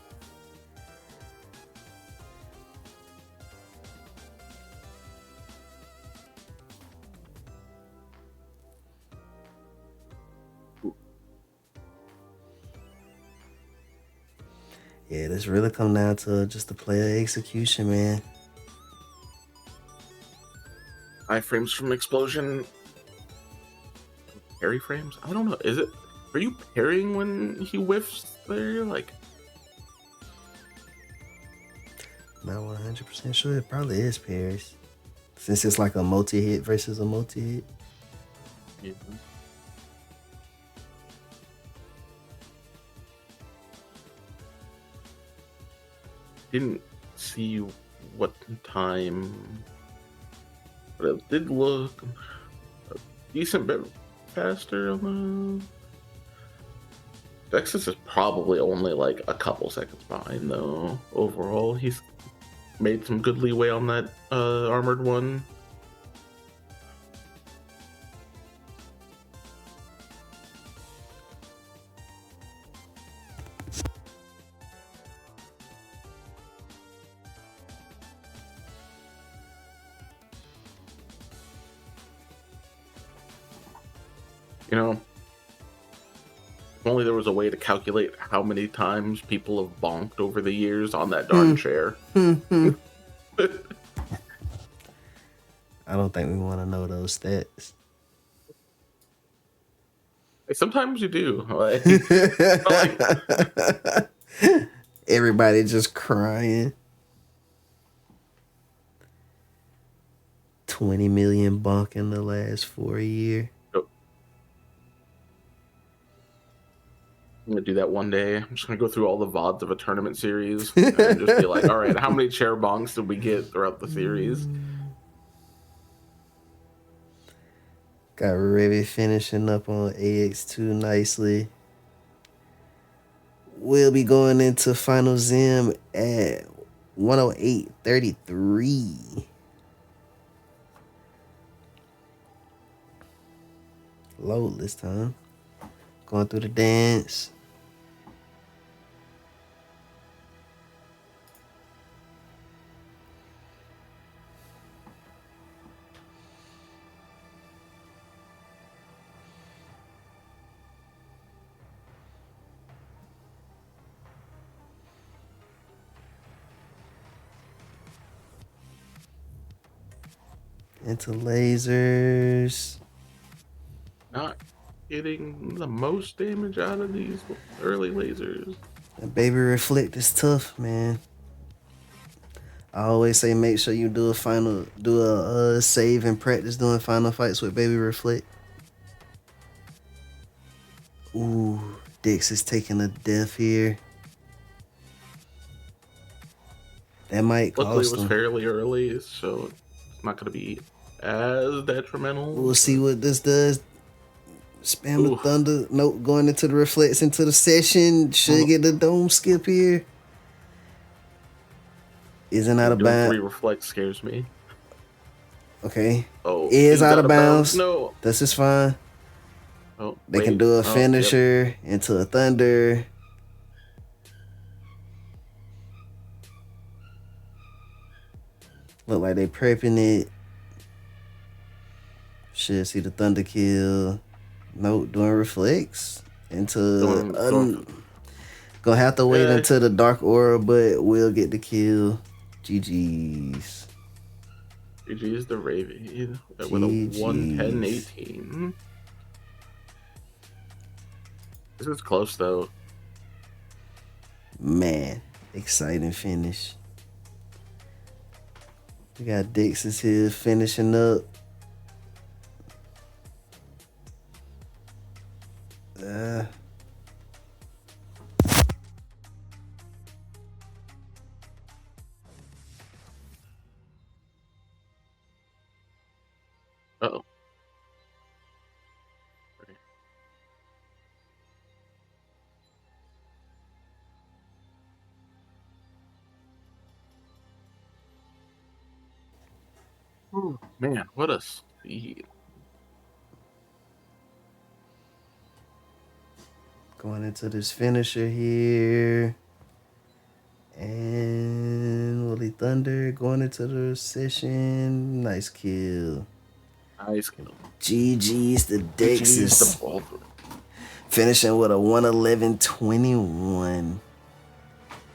Speaker 1: Yeah, this really come down to just the player execution, man.
Speaker 2: Iframes from explosion. Parry frames? I don't know. Is it? Are you parrying when he whiffs there? Like,
Speaker 1: Not 100% sure. It probably is parries, since it's like a multi-hit versus a multi-hit.
Speaker 2: yeah. Didn't see what time, but it did look a decent bit faster on the. Dexus is probably only like a couple seconds behind, though. Overall, he's made some good leeway on that armored one. You know, if only there was a way to calculate how many times people have bonked over the years on that darn chair.
Speaker 1: I don't think we want to know those stats.
Speaker 2: Sometimes you do.
Speaker 1: Everybody just crying. 20 million bonk in the last 4 years.
Speaker 2: I'm gonna do that one day. I'm just gonna go through all the VODs of a tournament series and just be like, all right, how many chair bonks did we get throughout the series?
Speaker 1: Got Revy finishing up on AX2 nicely. We'll be going into Final Zim at 108.33. Load this time. Going through the dance. Into lasers.
Speaker 2: Not getting the most damage out of these early lasers.
Speaker 1: That baby reflect is tough, man. I always say make sure you do a save and practice doing final fights with baby reflect. Ooh, Dix is taking a death here. That might cost
Speaker 2: Luckily, it was
Speaker 1: him.
Speaker 2: fairly early, so it's not going to be as detrimental.
Speaker 1: We'll see what this does. Spam the thunder. Nope, going into the reflects into the session. Should get the dome skip here. Isn't out of bounds.
Speaker 2: 3 reflect scares me.
Speaker 1: Okay.
Speaker 2: Oh,
Speaker 1: is out of bounds.
Speaker 2: No.
Speaker 1: This is fine.
Speaker 2: Oh,
Speaker 1: they can do a finisher into a thunder. Look like they prepping it. Should see the thunder kill. No, doing reflects into
Speaker 2: Doing
Speaker 1: gonna have to wait
Speaker 2: okay.
Speaker 1: until the dark aura, but we'll get the kill. GG's.
Speaker 2: GG's the Raven with a
Speaker 1: GG's.
Speaker 2: 110-18. This is close though.
Speaker 1: Man, exciting finish. We got Dixis here finishing up. Uh,
Speaker 2: Uh-oh. Ooh, man, what a speed.
Speaker 1: going into this finisher here. And Willie Thunder going into the session. Nice kill.
Speaker 2: Nice kill.
Speaker 1: GG's the
Speaker 2: GG's the
Speaker 1: Dexys.
Speaker 2: Baldwin.
Speaker 1: Finishing with a 111-21.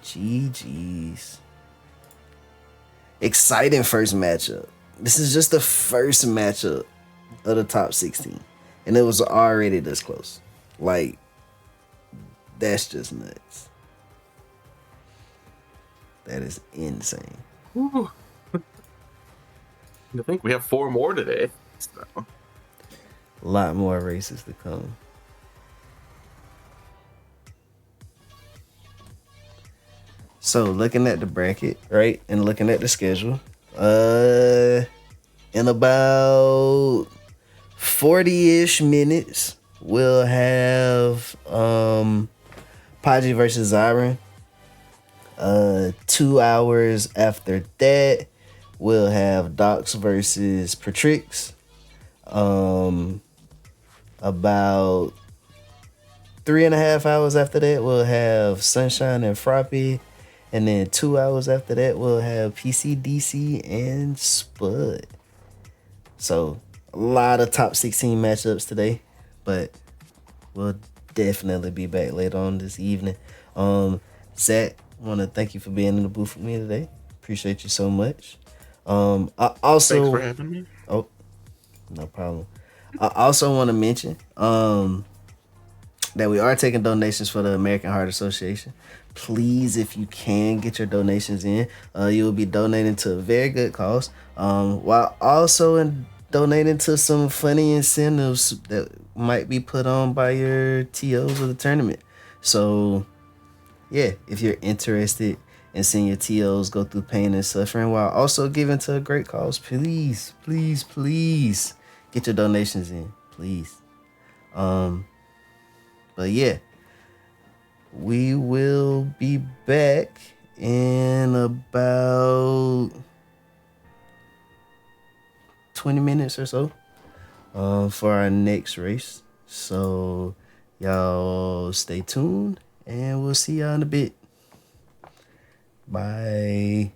Speaker 1: GG's. Exciting first matchup. This is just the first matchup of the top 16. And it was already this close. Like, that's just nuts. That is insane.
Speaker 2: Ooh. I think we have 4 more today. So.
Speaker 1: A lot more races to come. So looking at the bracket, right, and looking at the schedule, in about 40-ish minutes, we'll have Paji versus Zyron. 2 hours after that, we'll have Docs versus Patrix. About 3.5 hours after that, we'll have Sunshine and Froppy. And then 2 hours after that, we'll have PCDC and Spud. So, a lot of top 16 matchups today. But we'll definitely be back later on this evening. Zach, I want to thank you for being in the booth with me today. Appreciate you so much. I also...
Speaker 2: Thanks for having me.
Speaker 1: Oh, no problem. I also want to mention that we are taking donations for the American Heart Association. Please, if you can, get your donations in. You will be donating to a very good cause, while also donating to some funny incentives that might be put on by your TOs of the tournament. So, yeah, if you're interested in seeing your TOs go through pain and suffering while also giving to a great cause, please, please, please get your donations in, please. But yeah, we will be back in about 20 minutes or so for our next race. So y'all stay tuned and we'll see y'all in a bit. Bye.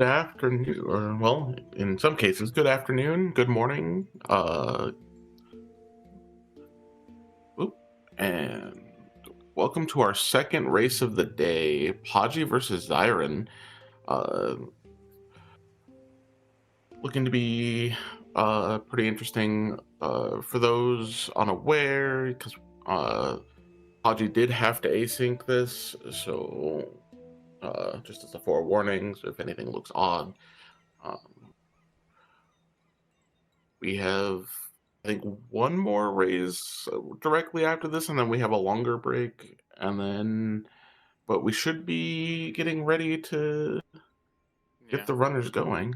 Speaker 2: good afternoon, or well, in some cases, good afternoon, good morning. Oop, and welcome to our second race of the day, Podgy versus Zyron. Uh, Looking to be pretty interesting. For those unaware, because uh, Podgy did have to async this, so just as a forewarning, so if anything looks odd. Um, We have, I think, one more raise directly after this, and then we have a longer break, and then, but we should be getting ready to get
Speaker 3: Yeah.
Speaker 2: the runners going.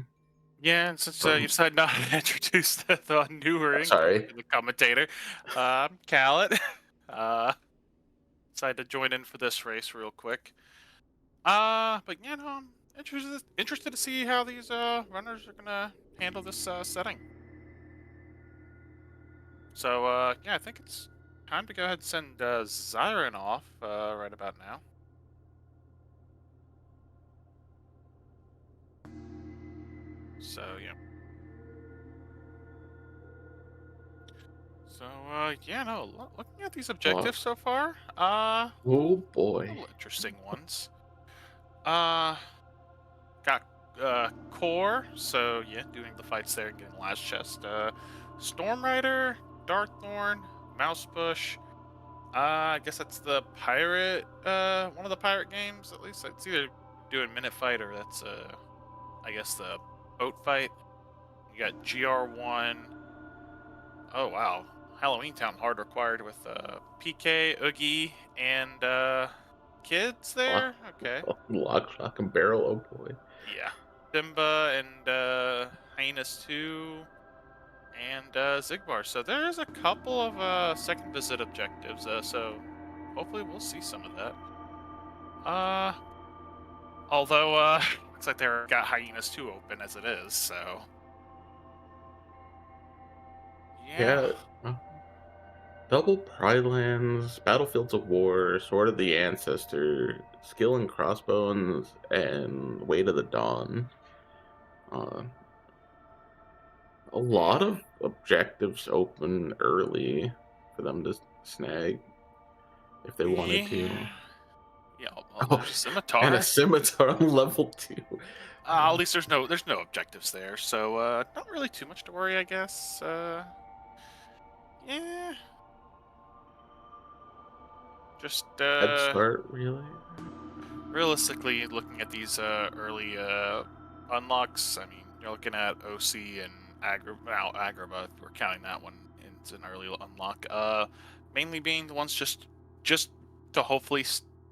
Speaker 3: Yeah, and since you
Speaker 2: So,
Speaker 3: decided not to introduce the newer incoming
Speaker 2: sorry.
Speaker 3: to the commentator, I'm Khaled. Uh, decided to join in for this race real quick. But you know, I'm interested to see how these runners are gonna handle this setting. So yeah, I think it's time to go ahead and send Zyron off right about now. So yeah. So yeah, no, looking at these
Speaker 2: Uh,
Speaker 3: objectives so far,
Speaker 2: oh boy.
Speaker 3: little interesting ones. Uh, got core, so yeah, doing the fights there and getting last chest. Storm Rider, Darkthorn, Mouse Bush. I guess that's the pirate. One of the pirate games. At least it's either doing Minute Fight or that's I guess the boat fight. You got GR1. Oh wow, Halloween Town hard required with PK, Oogie, and kids
Speaker 2: Lock,
Speaker 3: there. Okay.
Speaker 2: lock, shock, and barrel. Oh boy.
Speaker 3: Yeah. Simba and Hyenas 2 and Zigbar. So there is a couple of second visit objectives. So hopefully we'll see some of that. Uh although looks like they've got Hyenas 2 open as it is, so yeah.
Speaker 2: Yeah. uh, Double Pride Lands, Battlefields of War, Sword of the Ancestor, Skill and Crossbones, and Weight of the Dawn. Uh, a lot
Speaker 3: Yeah.
Speaker 2: of objectives open early for them to snag if they wanted to.
Speaker 3: Yeah. Yeah, well,
Speaker 2: Oh,
Speaker 3: there's a
Speaker 2: and a
Speaker 3: scimitar.
Speaker 2: scimitar on level 2.
Speaker 3: At least there's no objectives there, so not really too much to worry, I guess. Yeah, just
Speaker 2: Head start, really?
Speaker 3: realistically looking at these early unlocks. I mean, you're looking at OC and Agrabah, if we're counting that one it's an early unlock. Mainly being the ones just to hopefully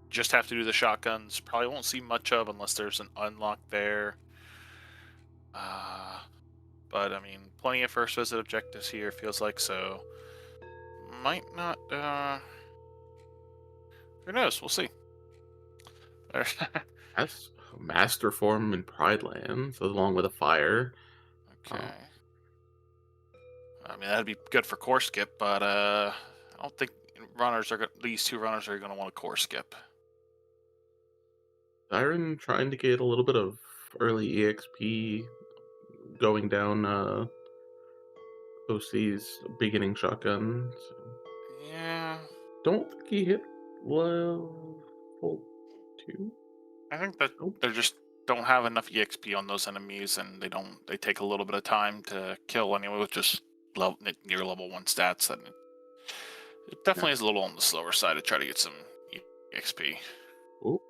Speaker 3: just have to do the shotguns. Probably won't see much of unless there's an unlock there. Uh, but I mean, plenty of first visit objectives here. Feels like so. Might not. Who knows? We'll see.
Speaker 2: That's Master Form in Pride Lands, along with a fire. Uh,
Speaker 3: Okay. I mean, that'd be good for core skip, but I don't think these two runners are going to want a core skip.
Speaker 2: Siren trying to get a little bit of early EXP going down OC's beginning shotgun. So
Speaker 3: Yeah,
Speaker 2: don't think he hit level 2.
Speaker 3: I think that
Speaker 2: Nope.
Speaker 3: they just don't have enough EXP on those enemies, and they take a little bit of time to kill anyway with just near level 1 stats. And it
Speaker 2: Yeah.
Speaker 3: definitely is a little on the slower side to try to get some EXP.
Speaker 2: Oh,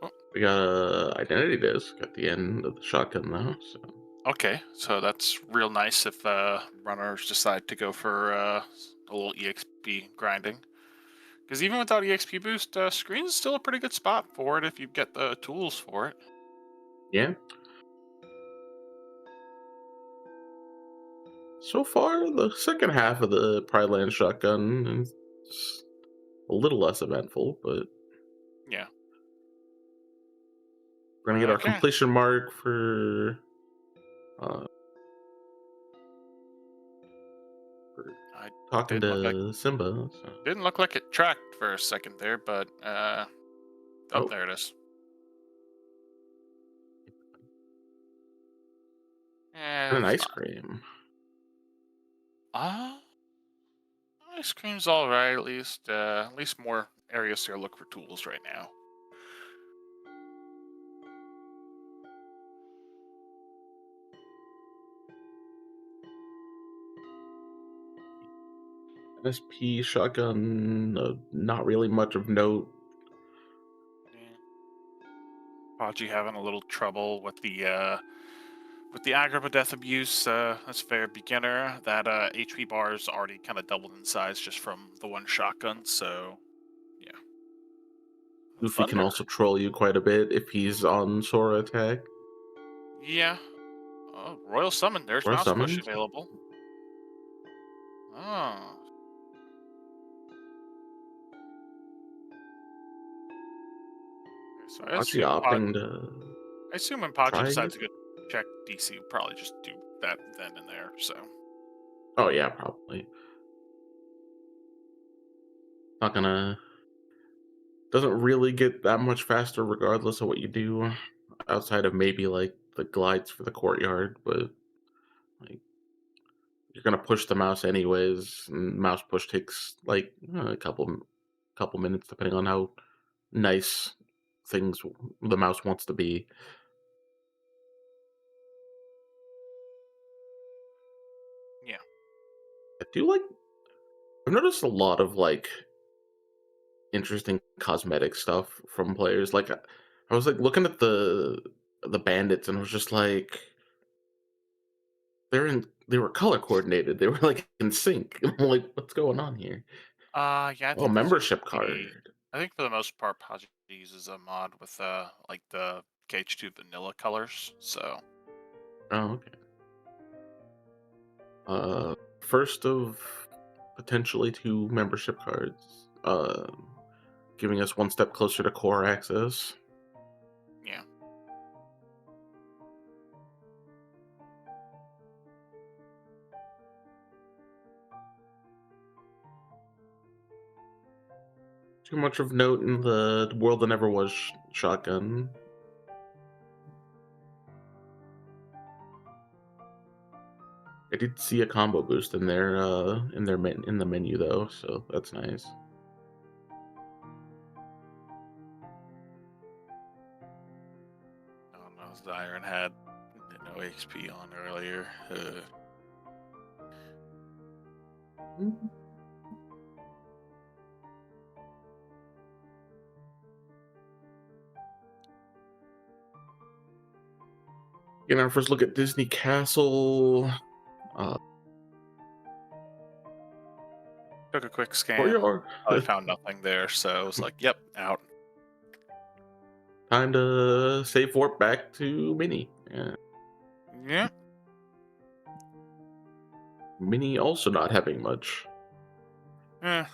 Speaker 3: Oh,
Speaker 2: we got a identity disc at the end of the shotgun though. So
Speaker 3: okay, so that's real nice if runners decide to go for a little EXP grinding. Because even without EXP boost, screen is still a pretty good spot for it if you get the tools for it.
Speaker 2: yeah. So far, the second half of the Pride Land shotgun is a little less eventful, but
Speaker 3: Yeah.
Speaker 2: we're gonna get our
Speaker 3: Okay.
Speaker 2: completion mark uh, for
Speaker 3: I
Speaker 2: talking
Speaker 3: didn't look like
Speaker 2: to Simba. So.
Speaker 3: didn't look like it tracked for a second there, but oh,
Speaker 2: Oh,
Speaker 3: there it is.
Speaker 2: And an
Speaker 3: I've
Speaker 2: ice cream.
Speaker 3: uh, ice cream's all right. At least more areas to look for tools right now.
Speaker 2: SP shotgun, not really much of note.
Speaker 3: Yeah. Podgy having a little trouble with the aggro death abuse. That's fair beginner. That HP bar is already kind of doubled in size just from the one shotgun. So yeah.
Speaker 2: Luffy can
Speaker 3: Thunder.
Speaker 2: also troll you quite a bit if he's on Sora attack
Speaker 3: Yeah. Oh, Royal Summon. There's
Speaker 2: or
Speaker 3: Mouse Push
Speaker 2: summons.
Speaker 3: available. Oh. So
Speaker 2: Actually opting to
Speaker 3: I assume when Podgy
Speaker 2: try it.
Speaker 3: decides to go check DC, we'll probably just do that then and there. So
Speaker 2: Oh yeah, probably. Not gonna doesn't really get that much faster regardless of what you do, outside of maybe like the glides for the courtyard, but like you're gonna push the mouse anyways, and mouse push takes like a couple minutes depending on how nice things the mouse wants to be.
Speaker 3: yeah.
Speaker 2: I do like I've noticed a lot of like interesting cosmetic stuff from players. Like I was like looking at the bandits and I was just like they were color coordinated. They were like in sync. I'm like, what's going on here?
Speaker 3: Yeah. I
Speaker 2: Oh,
Speaker 3: think those are
Speaker 2: membership
Speaker 3: pretty.
Speaker 2: card.
Speaker 3: I think for the most part, Podgy uses a mod with like the KH2 vanilla colors. So
Speaker 2: Oh, okay. First of potentially two membership cards. Giving us one step closer to core access.
Speaker 3: yeah.
Speaker 2: Too much of note in the world that never was shotgun. I did see a combo boost in there, in the menu though, so that's nice.
Speaker 3: I don't know. The Iron had no XP on earlier.
Speaker 2: Getting our first look at Disney Castle.
Speaker 3: Took a quick scan.
Speaker 2: Courtyard.
Speaker 3: I found nothing there, so I was like, "Yep, out."
Speaker 2: Time to save warp back to Mini. Yeah.
Speaker 3: Yeah.
Speaker 2: Mini also not having much.
Speaker 3: Eh,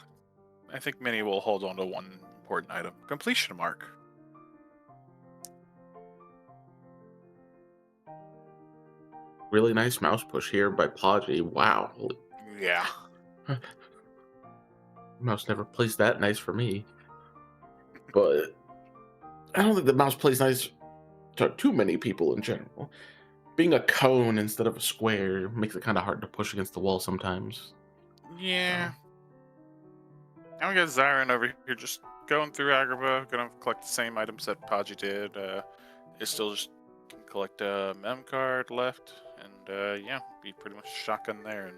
Speaker 3: I think Mini will hold on to one important item: completion mark.
Speaker 2: Really nice mouse push here by Podgy. Wow.
Speaker 3: Yeah.
Speaker 2: Mouse never plays that nice for me. But I don't think the mouse plays nice to too many people in general. Being a cone instead of a square makes it kind of hard to push against the wall sometimes.
Speaker 3: Yeah. Now we got Zyron over here just going through Agrabah, gonna collect the same items that Podgy did. It still just can collect a mem card left, and yeah, be pretty much shotgun there. And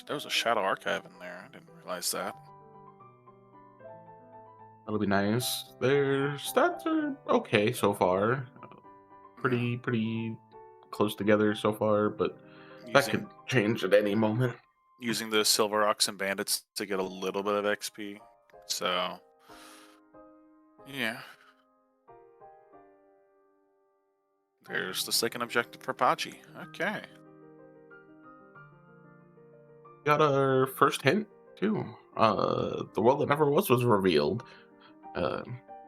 Speaker 3: there was a Shadow Archive in there. I didn't realize that.
Speaker 2: That'll be nice. Their stats are okay so far. Pretty close together so far, but that could
Speaker 3: Using
Speaker 2: change at any moment.
Speaker 3: using the Silver Ox and Bandits to get a little bit of XP. So yeah. There's the second objective for Podgy. Okay.
Speaker 2: Got our first hint too. The world that never was revealed.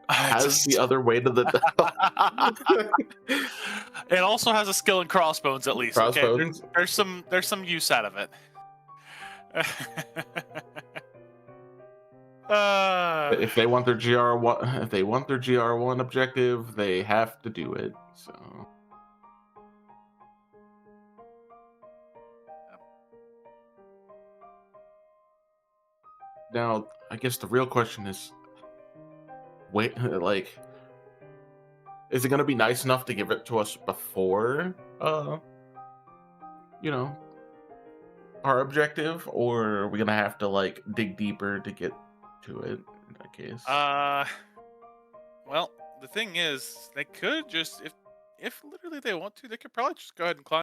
Speaker 2: Has the other way to the
Speaker 3: It also has a skill in crossbones, at least. Okay,
Speaker 2: crossbones.
Speaker 3: there's some use out of it.
Speaker 2: If they want their GR1, if they want their GR1 objective, they have to do it. So now, I guess the real question is, wait, like, is it gonna be nice enough to give it to us before, you know, our objective, or are we gonna have to like dig deeper to get to it in that case?
Speaker 3: Well, the thing is, they could just if literally they want to, they could probably just go ahead and climb